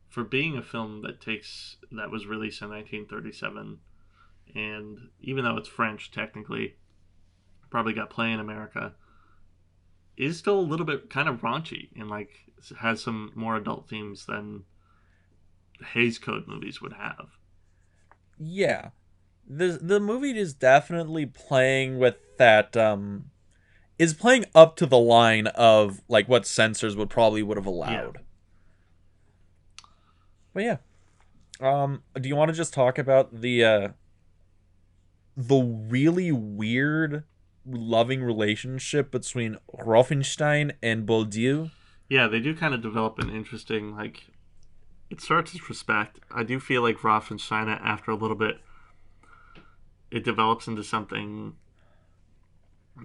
for being a film that was released in 1937, and even though it's French technically, probably got play in America, is still a little bit kind of raunchy and like has some more adult themes than Hays Code movies would have. Yeah, the movie is definitely playing with that. Is playing up to the line of like what censors would have allowed. Yeah. But yeah, do you want to just talk about the really weird loving relationship between Rothenstein and Bourdieu? Yeah, they do kind of develop an interesting, like, it starts as respect. I do feel like Rothenstein, after a little bit, it develops into something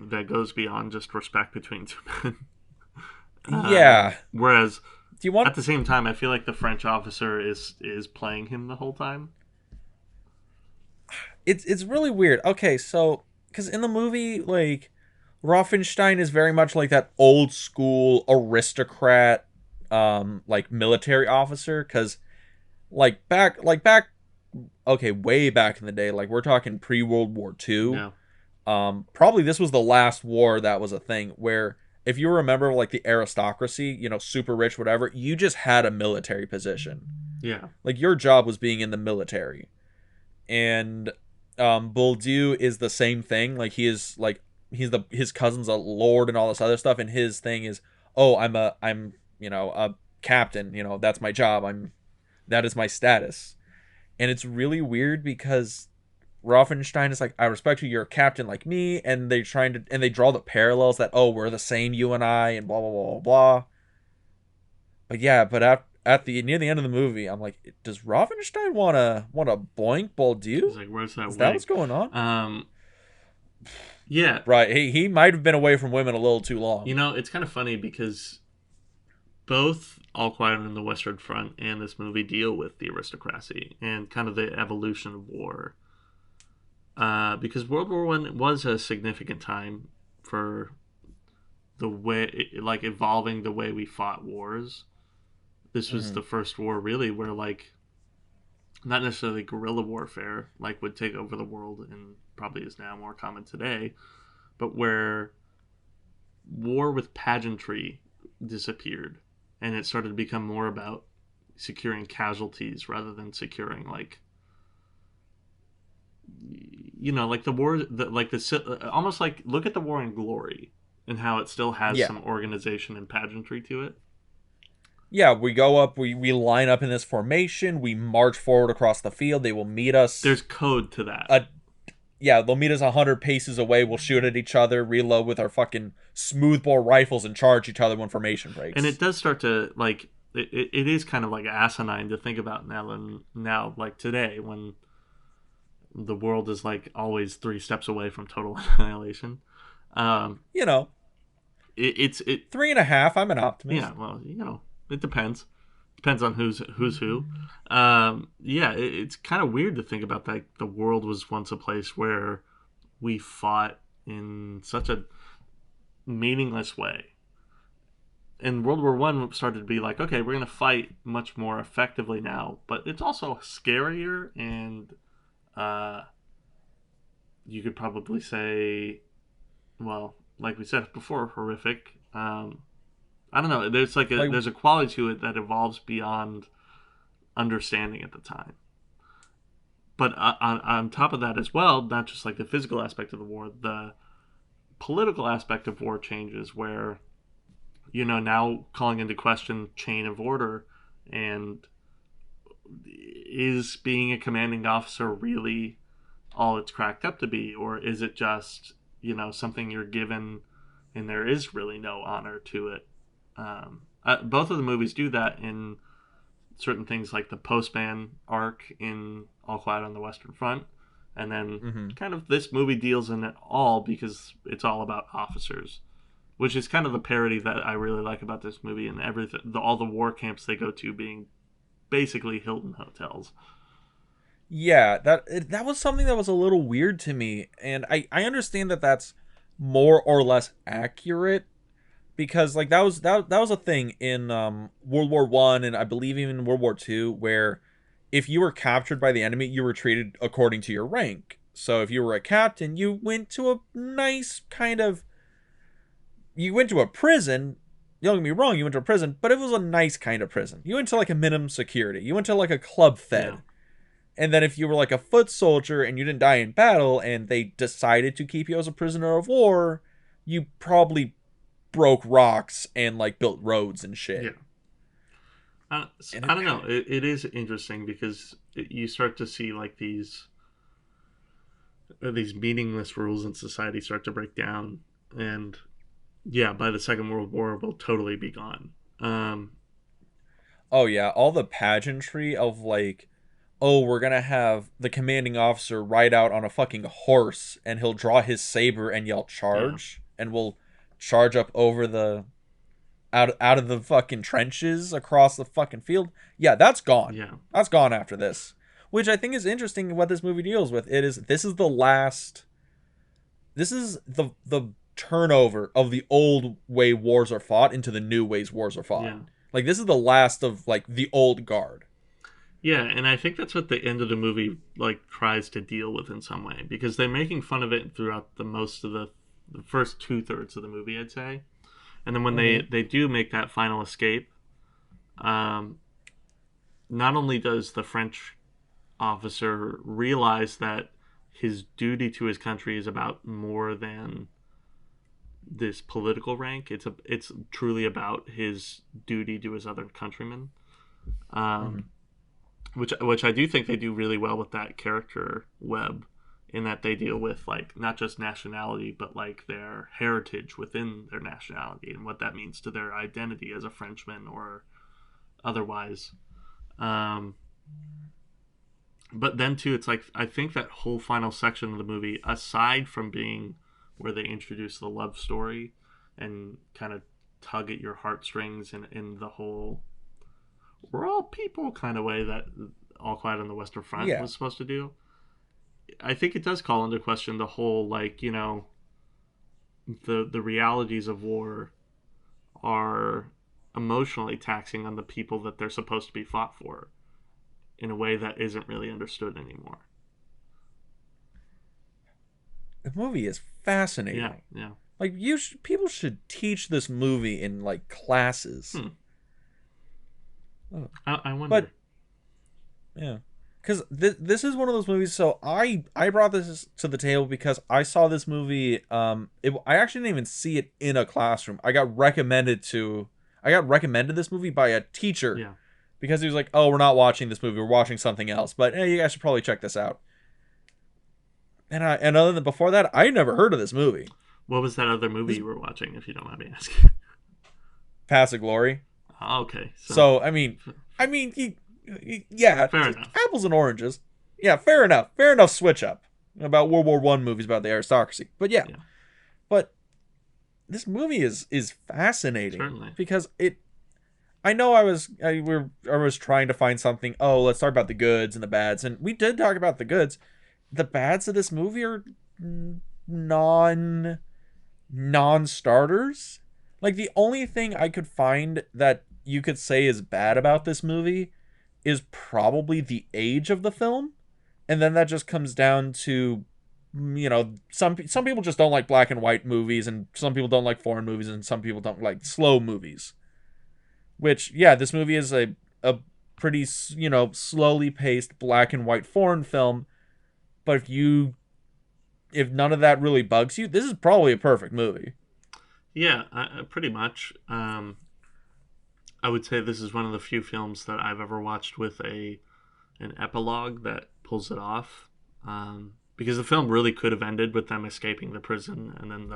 that goes beyond just respect between two men. Yeah. Whereas, Do you want at the same time, I feel like the French officer is playing him the whole time. It's really weird. Okay, so because in the movie, like Rothenstein is very much like that old school aristocrat, like military officer. Because okay, way back in the day, like we're talking pre-World War II. Yeah. Probably this was the last war that was a thing where if you remember like the aristocracy, super rich, whatever, you just had a military position. Yeah. Like your job was being in the military. And Bourdieu is the same thing. Like he is like his cousin's a lord and all this other stuff, and his thing is, oh, I'm a captain. That's my job. That is my status, and it's really weird because Raffenstein is like, I respect you, you're a captain like me, and they draw the parallels that, oh, we're the same, you and I, and blah blah blah blah blah. But yeah, but at the near the end of the movie, I'm like, does Raffenstein wanna boink He's Boldu? like, where's that Is that wig? what's going on? Yeah. Right. He might have been away from women a little too long. It's kind of funny because both All Quiet on the Western Front and this movie deal with the aristocracy and kind of the evolution of war. Because World War One was a significant time for the way, like, evolving the way we fought wars. This was the first war, really, where, like, not necessarily guerrilla warfare, like, would take over the world and probably is now more common today, but where war with pageantry disappeared and it started to become more about securing casualties rather than securing, like, like the war, almost like, look at the War in Glory and how it still has some organization and pageantry to it. Yeah, we go up, we line up in this formation, we march forward across the field, they will meet us. There's code to that. They'll meet us 100 paces away, we'll shoot at each other, reload with our fucking smoothbore rifles, and charge each other when formation breaks. And it does start to, like, it is kind of, like, asinine to think about now, like, today, when the world is, like, always 3 steps away from total annihilation. It's 3.5, I'm an optimist. Yeah, well, it depends. Depends on who's who. It's kind of weird to think about that. The world was once a place where we fought in such a meaningless way. And World War One started to be like, okay, we're going to fight much more effectively now, but it's also scarier, and you could probably say, well, like we said before, horrific. I don't know. There's there's a quality to it that evolves beyond understanding at the time. But on top of that as well, not just like the physical aspect of the war, the political aspect of war changes, where now calling into question chain of order, and is being a commanding officer really all it's cracked up to be, or is it just something you're given and there is really no honor to it? Both of the movies do that in certain things, like the postman arc in All Quiet on the Western Front, and then kind of this movie deals in it all because it's all about officers, which is kind of the parody that I really like about this movie, and everything, all the war camps they go to being basically Hilton hotels. Yeah, that was something that was a little weird to me, and I understand that that's more or less accurate, because like that was a thing in World War One, and I believe even World War Two, where if you were captured by the enemy, you were treated according to your rank. So if you were a captain, you went to a nice kind of, you went to a prison. Don't get me wrong, you went to a prison, but it was a nice kind of prison. You went to like a minimum security. You went to like a club fed. Yeah. And then if you were like a foot soldier and you didn't die in battle and they decided to keep you as a prisoner of war, you probably broke rocks and like built roads and shit. Yeah. I don't know. It is interesting because you start to see like these meaningless rules in society start to break down, and yeah, by the Second World War will totally be gone. Oh yeah, all the pageantry of like, oh, we're gonna have the commanding officer ride out on a fucking horse and he'll draw his saber and yell charge, and we'll charge up over the out of the fucking trenches across the fucking field. Yeah, that's gone. Yeah. That's gone after this. Which I think is interesting what this movie deals with. This is the turnover of the old way wars are fought into the new ways wars are fought. Yeah. Like this is the last of like the old guard. Yeah, and I think that's what the end of the movie like tries to deal with in some way, because they're making fun of it throughout the most of the first 2/3 of the movie, I'd say. And then when they do make that final escape, not only does the French officer realize that his duty to his country is about more than this political rank. It's truly about his duty to his other countrymen, which I do think they do really well with that character web, in that they deal with like not just nationality but like their heritage within their nationality and what that means to their identity as a Frenchman or otherwise. But then too, it's like I think that whole final section of the movie, aside from being where they introduce the love story and kind of tug at your heartstrings in the whole we're all people kind of way that All Quiet on the Western Front was supposed to do, I think it does call into question the whole, like, you know, the realities of war are emotionally taxing on the people that they're supposed to be fought for in a way that isn't really understood anymore. The movie is fascinating. Yeah. Like, people should teach this movie in, like, classes. I wonder. But, yeah. Because this is one of those movies, so I brought this to the table because I saw this movie, I actually didn't even see it in a classroom. I got recommended this movie by a teacher. Yeah. Because he was like, oh, we're not watching this movie, we're watching something else. But, you guys should probably check this out. And other than before that, I never heard of this movie. What was that other movie you were watching, if you don't mind me asking? Pass of Glory. Oh, okay. So I mean, yeah, fair enough. Apples and oranges. Yeah, fair enough. Fair enough. Switch up about World War I movies about the aristocracy. But yeah. But this movie is fascinating. Certainly. Because I know I was trying to find something. Oh, let's talk about the goods and the bads, and we did talk about the goods. The bads of this movie are non-starters. Like, the only thing I could find that you could say is bad about this movie is probably the age of the film, and then that just comes down to, you know, some people just don't like black and white movies, and some people don't like foreign movies, and some people don't like slow movies. Which, yeah, this movie is a pretty, you know, slowly paced black and white foreign film. But if none of that really bugs you, this is probably a perfect movie. Yeah, pretty much. I would say this is one of the few films that I've ever watched with an epilogue that pulls it off. Because the film really could have ended with them escaping the prison, and then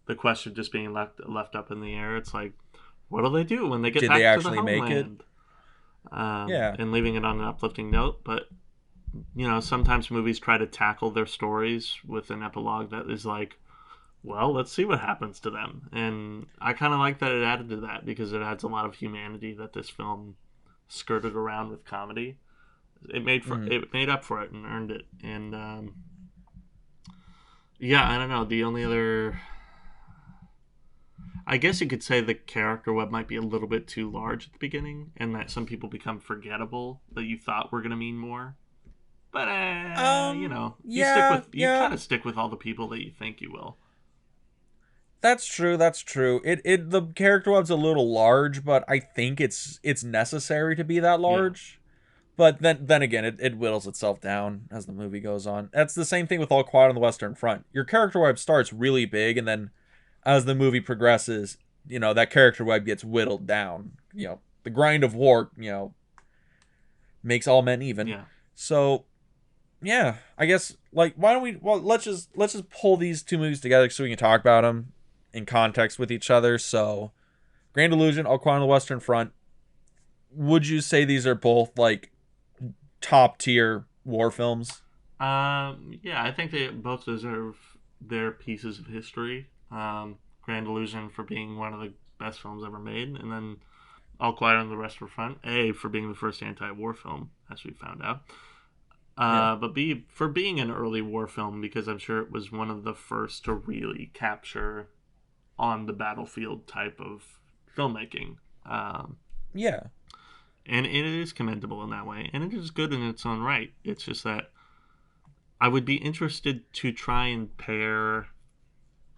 the question just being left up in the air. It's like, what'll they do when they get back to the homeland? Did they actually make it? Yeah. And leaving it on an uplifting note. But, you know, sometimes movies try to tackle their stories with an epilogue that is like, well, let's see what happens to them. And I kind of like that it added to that, because it adds a lot of humanity that this film skirted around with comedy. It made up for it and earned it. And yeah, I don't know. The only other, I guess you could say the character web might be a little bit too large at the beginning, and that some people become forgettable that you thought were going to mean more. But you know, you kind of stick with all the people that you think you will. That's true. It the character web's a little large, but I think it's necessary to be that large. Yeah. But then again, it whittles itself down as the movie goes on. That's the same thing with All Quiet on the Western Front. Your character web starts really big, and then as the movie progresses, you know, that character web gets whittled down. You know, the grind of war, you know, makes all men even. Yeah. So, yeah, I guess, like, why don't we? Well, let's just pull these two movies together so we can talk about them in context with each other. So, Grand Illusion, All Quiet on the Western Front. Would you say these are both, like, top tier war films? Yeah, I think they both deserve their pieces of history. Grand Illusion for being one of the best films ever made, and then All Quiet on the Western Front, A, for being the first anti-war film, as we found out. But B, for being an early war film, because I'm sure it was one of the first to really capture on the battlefield type of filmmaking. Yeah. And it is commendable in that way, and it is good in its own right. It's just that I would be interested to try and pair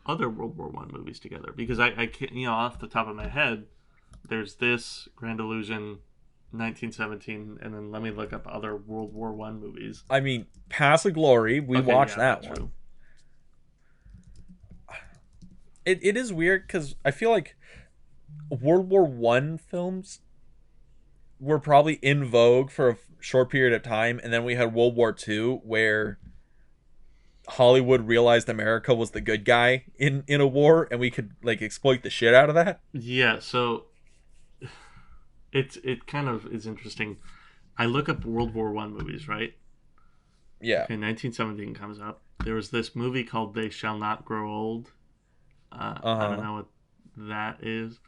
other World War I movies together, because I can't, you know, off the top of my head, there's this Grand Illusion, 1917, and then let me look up other World War I movies. I mean, Pass of Glory, we watched that one. True. it is weird because I feel like World War One films were probably in vogue for a short period of time, and then we had World War Two, where Hollywood realized America was the good guy in a war, and we could like exploit the shit out of that. Yeah, so it kind of is interesting. I look up World War One movies, right? Yeah. Okay, 1917 comes up. There was this movie called They Shall Not Grow Old. I don't know what that is.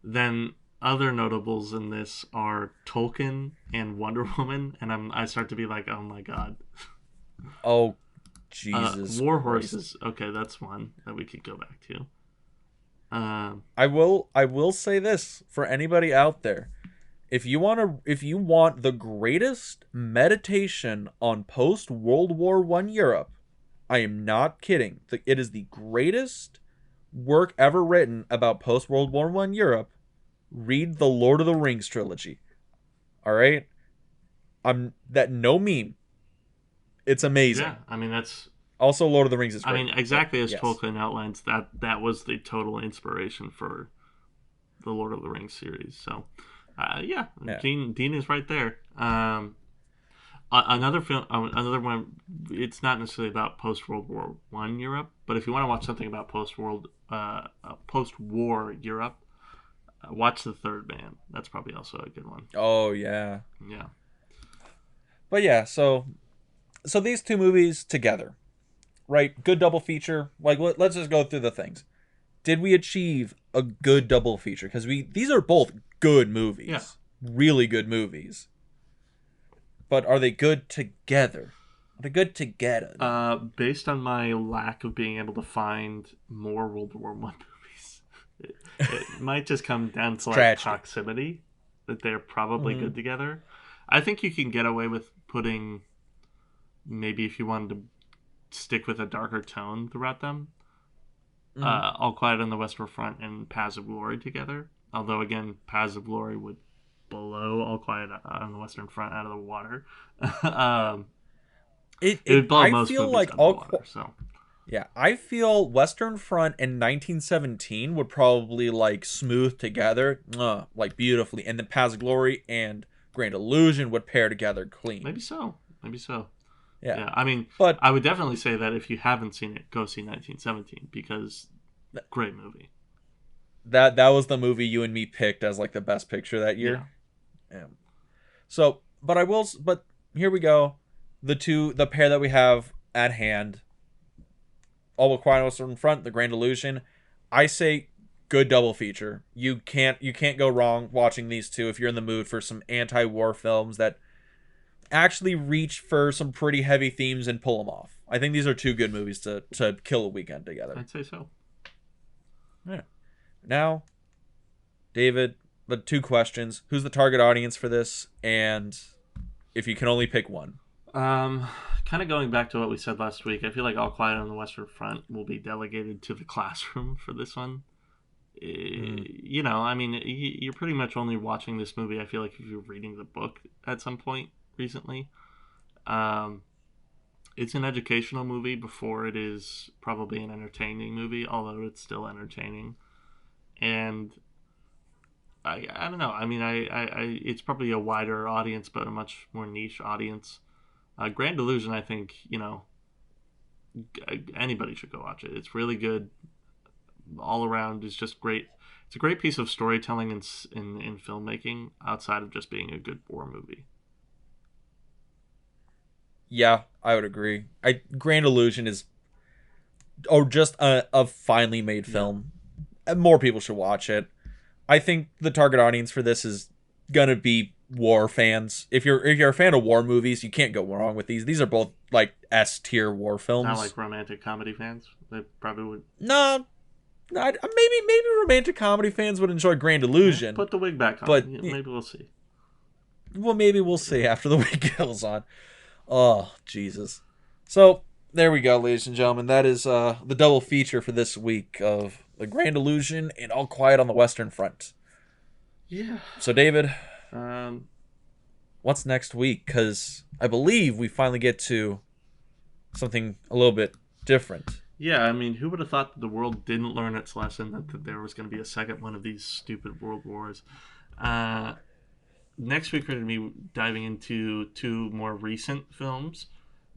Then other notables in this are Tolkien and Wonder Woman, and I start to be like, oh my god. Oh, Jesus. War Christ. Horses. Okay, that's one that we could go back to. I will say this for anybody out there. If you want the greatest meditation on post World War One Europe, I am not kidding. It is the greatest work ever written about post World War One Europe. Read the Lord of the Rings trilogy. All right? No meme. It's amazing. Yeah, I mean that's also Lord of the Rings is great. I mean exactly as yes. Tolkien outlines that was the total inspiration for the Lord of the Rings series. So yeah. Dean is right there. Another film, another one. It's not necessarily about post World War One Europe, but if you want to watch something about post war Europe, watch The Third Man. That's probably also a good one. Oh yeah, yeah. But yeah, so these two movies together, right? Good double feature. Like let's just go through the things. Did we achieve a good double feature? Because these are both good movies, really good movies. But are they good together? Are they good together? Based on my lack of being able to find more World War One movies, it might just come down to like proximity, that they're probably good together. I think you can get away with putting, maybe if you wanted to stick with a darker tone throughout them, All Quiet on the Western Front and Paths of Glory together. Although, again, Paths of Glory would blow All Quiet on the Western Front out of the water. It would blow most movies like out of the water, so. Yeah, I feel Western Front and 1917 would probably like smooth together, like beautifully, and then Paths of Glory and Grand Illusion would pair together clean. Maybe so. Yeah. I mean, but I would definitely say that if you haven't seen it, go see 1917 because great movie. That was the movie you and me picked as like the best picture that year. Yeah. So, but here we go. The pair that we have at hand. All Quiet on the Western Front, The Grand Illusion. I say good double feature. You can't go wrong watching these two if you're in the mood for some anti-war films that actually reach for some pretty heavy themes and pull them off. I think these are two good movies to kill a weekend together. I'd say so. Yeah. Now, David, the two questions. Who's the target audience for this? And if you can only pick one. Kind of going back to what we said last week, I feel like All Quiet on the Western Front will be delegated to the classroom for this one. You know, I mean, you're pretty much only watching this movie, I feel like, if you're reading the book at some point recently. It's an educational movie before it is probably an entertaining movie, although it's still entertaining. And I don't know. I mean, it's probably a wider audience, but a much more niche audience. Grand Illusion, I think, you know, anybody should go watch it. It's really good. All around is just great. It's a great piece of storytelling in filmmaking outside of just being a good war movie. Yeah, I would agree. Grand Illusion is just a finely made film. More people should watch it. I think the target audience for this is gonna be war fans. If you're a fan of war movies, you can't go wrong with these. These are both like S tier war films. Not like romantic comedy fans. They probably would. No, maybe romantic comedy fans would enjoy Grand Illusion. Put the wig back on. But maybe we'll see. Well, maybe we'll see after the wig goes on. Oh, Jesus. So there we go, ladies and gentlemen. That is the double feature for this week of The Grand Illusion and All Quiet on the Western Front. Yeah. So, David, what's next week? Because I believe we finally get to something a little bit different. Yeah, I mean, who would have thought that the world didn't learn its lesson, that there was going to be a second one of these stupid world wars? Uh, Next week, we're going to be diving into two more recent films,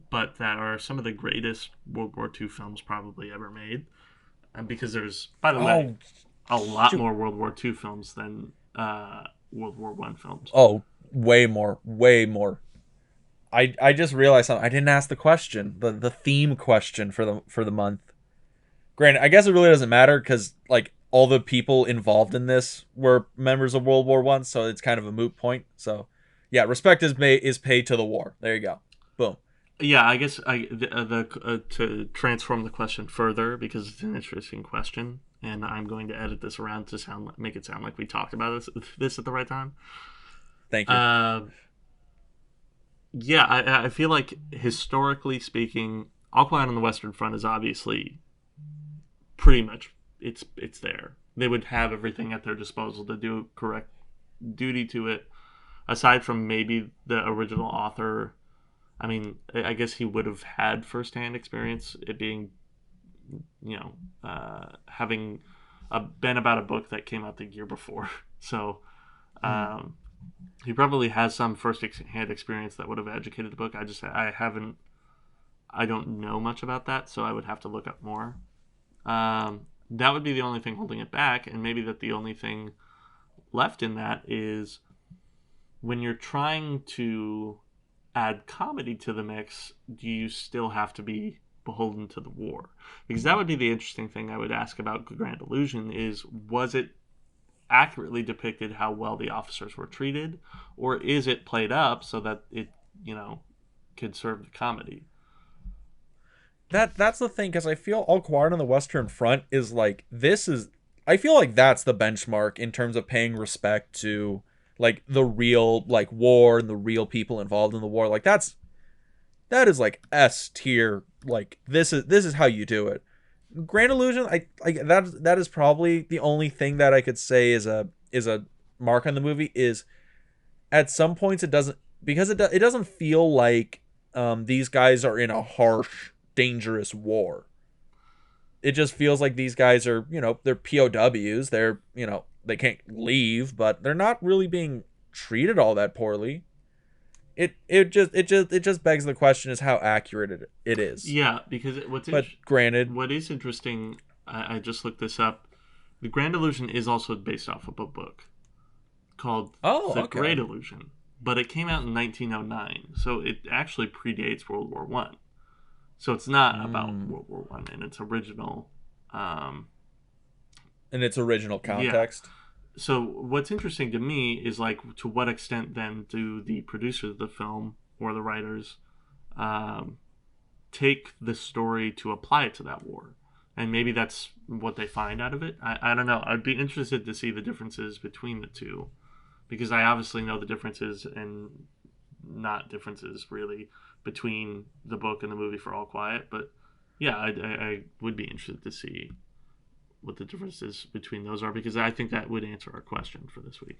but that are some of the greatest World War II films probably ever made. And because there's, by the way, Oh, a lot shoot. more World War II films than World War One films. Oh, way more, way more. I just realized something. I didn't ask the question, the theme question for the month. Granted, I guess it really doesn't matter because like all the people involved in this were members of World War One, so it's kind of a moot point. So, yeah, respect is paid to the war. There you go. Boom. Yeah, I guess to transform the question further because it's an interesting question, and I'm going to edit this around to make it sound like we talked about this at the right time. Thank you. Yeah, I feel like historically speaking, All Quiet on the Western Front is obviously pretty much it's there. They would have everything at their disposal to do correct duty to it. Aside from maybe the original author, I mean, I guess he would have had firsthand experience, it being, having been about a book that came out the year before. So um, he probably has some first-hand experience that would have educated the book. I don't know much about that, so I would have to look up more. That would be the only thing holding it back, and maybe that the only thing left in that is when you're trying to add comedy to the mix, do you still have to be beholden to the war? Because that would be the interesting thing I would ask about Grand Illusion is, was it accurately depicted how well the officers were treated, or is it played up so that it, could serve the comedy? That's the thing because I feel All Quiet on the Western Front is like this is. I feel like that's the benchmark in terms of paying respect to like the real like war and the real people involved in the war. Like that is like S tier. Like this is how you do it. Grand Illusion, I that is probably the only thing that I could say is a mark on the movie is at some points it doesn't because it doesn't feel like these guys are in a harsh dangerous war. It just feels like these guys are, they're POWs. They're, they can't leave, but they're not really being treated all that poorly. It just begs the question is how accurate it is. Yeah, because But granted, what is interesting, I just looked this up. The Grand Illusion is also based off of a book called oh, The okay. Great Illusion, but it came out in 1909, so it actually predates World War One. So it's not about World War One in its original. In its original Yeah. context. So what's interesting to me is like to what extent then do the producers of the film or the writers um, take the story to apply it to that war, and maybe that's what they find out of it. I don't know. I'd be interested to see the differences between the two because I obviously know the differences and not differences really between the book and the movie for All Quiet, but yeah, I would be interested to see what the differences between those are because I think that would answer our question for this week.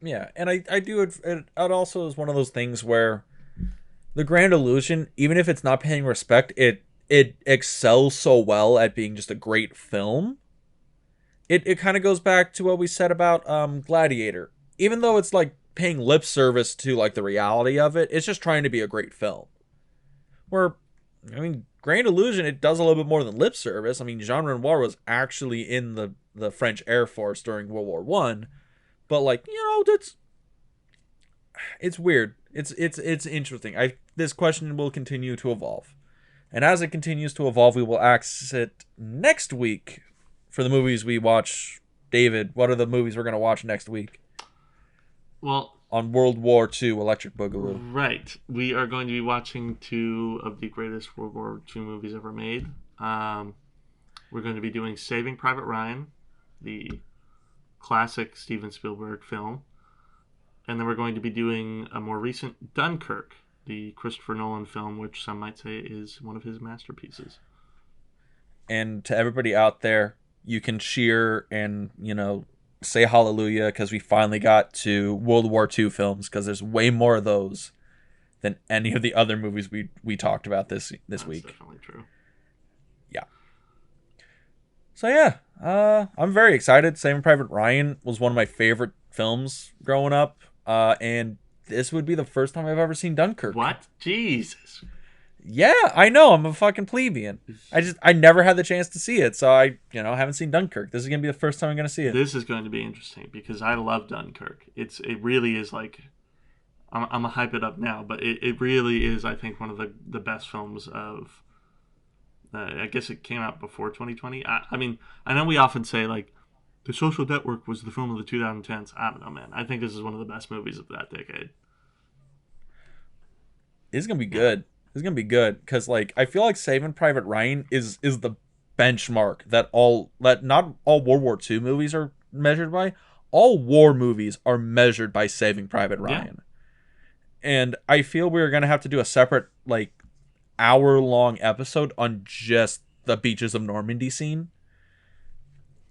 Yeah, and I do it also is one of those things where the Grand Illusion, even if it's not paying respect, it excels so well at being just a great film. It kind of goes back to what we said about Gladiator. Even though it's like paying lip service to like the reality of it, it's just trying to be a great film. Where I mean, Grand Illusion, it does a little bit more than lip service. I mean, Jean Renoir was actually in the French Air Force during World War One, but like it's weird. It's interesting. This question will continue to evolve, and as it continues to evolve, we will ask it next week for the movies we watch. David, what are the movies we're gonna watch next week Well, on World War II Electric Boogaloo? right. We are going to be watching two of the greatest World War II movies ever made. We're going to be doing Saving Private Ryan, the classic Steven Spielberg film. And then we're going to be doing a more recent Dunkirk, the Christopher Nolan film, which some might say is one of his masterpieces. And to everybody out there, you can cheer and say hallelujah because we finally got to World War II films because there's way more of those than any of the other movies we talked about this That's week. definitely true. So yeah, I'm very excited. Saving Private Ryan was one of my favorite films growing up, and this would be the first time I've ever seen Dunkirk. What? Jesus. Yeah, I know. I'm a fucking plebeian. I never had the chance to see it, so I haven't seen Dunkirk. This is gonna be the first time I'm gonna see it. This is going to be interesting because I love Dunkirk. It really is like I'm gonna hype it up now, but it really is, I think, one of the best films of. I guess it came out before 2020. I mean, I know we often say like The Social Network was the film of the 2010s. I don't know, man. I think this is one of the best movies of that decade. It's gonna be good. It's gonna be good because like I feel like Saving Private Ryan is the benchmark that not all World War II movies are measured by. All war movies are measured by Saving Private Ryan. And I feel we're gonna have to do a separate like hour-long episode on just the beaches of Normandy scene.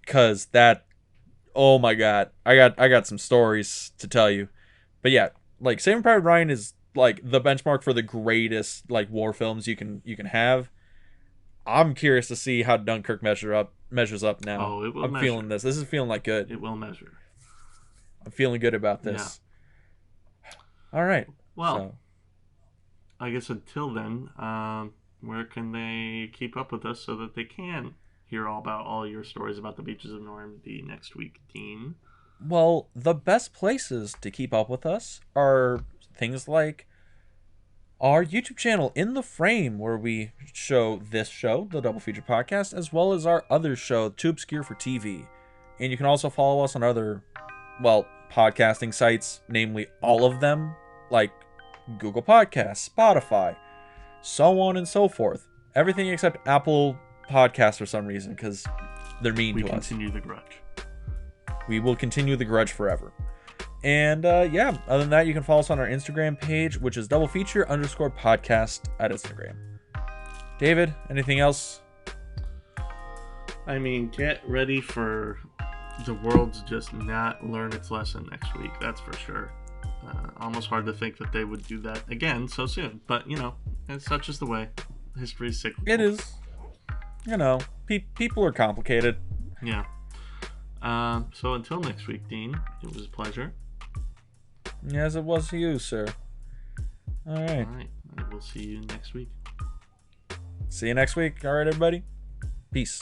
Cause that, oh my god, I got some stories to tell you. But yeah, like Saving Private Ryan is like the benchmark for the greatest like war films you can have. I'm curious to see how Dunkirk measures up now. Oh, it will I'm measure. feeling this. This is feeling like good. It will measure. I'm feeling good about this. Yeah. All right. Well, I guess until then, where can they keep up with us so that they can hear all about all your stories about the beaches of Normandy next week, Dean? Well, the best places to keep up with us are things like our YouTube channel, In the Frame, where we show this show, the Double Feature Podcast, as well as our other show, Too Obscure for TV. And you can also follow us on other, podcasting sites, namely all of them, like Google Podcasts, Spotify, so on and so forth. Everything except Apple Podcasts for some reason, because they're mean to us. We continue the grudge. We will continue the grudge forever. And other than that, you can follow us on our Instagram page, which is doublefeature_podcast at Instagram. David, anything else? I mean, get ready for the world to just not learn its lesson next week. That's for sure. Almost hard to think that they would do that again so soon. But, it's such is the way. History is cyclical. It is. People are complicated. Yeah. So until next week, Dean, it was a pleasure. As it was to you, sir. All right. All right. We'll see you next week. See you next week. All right, everybody. Peace.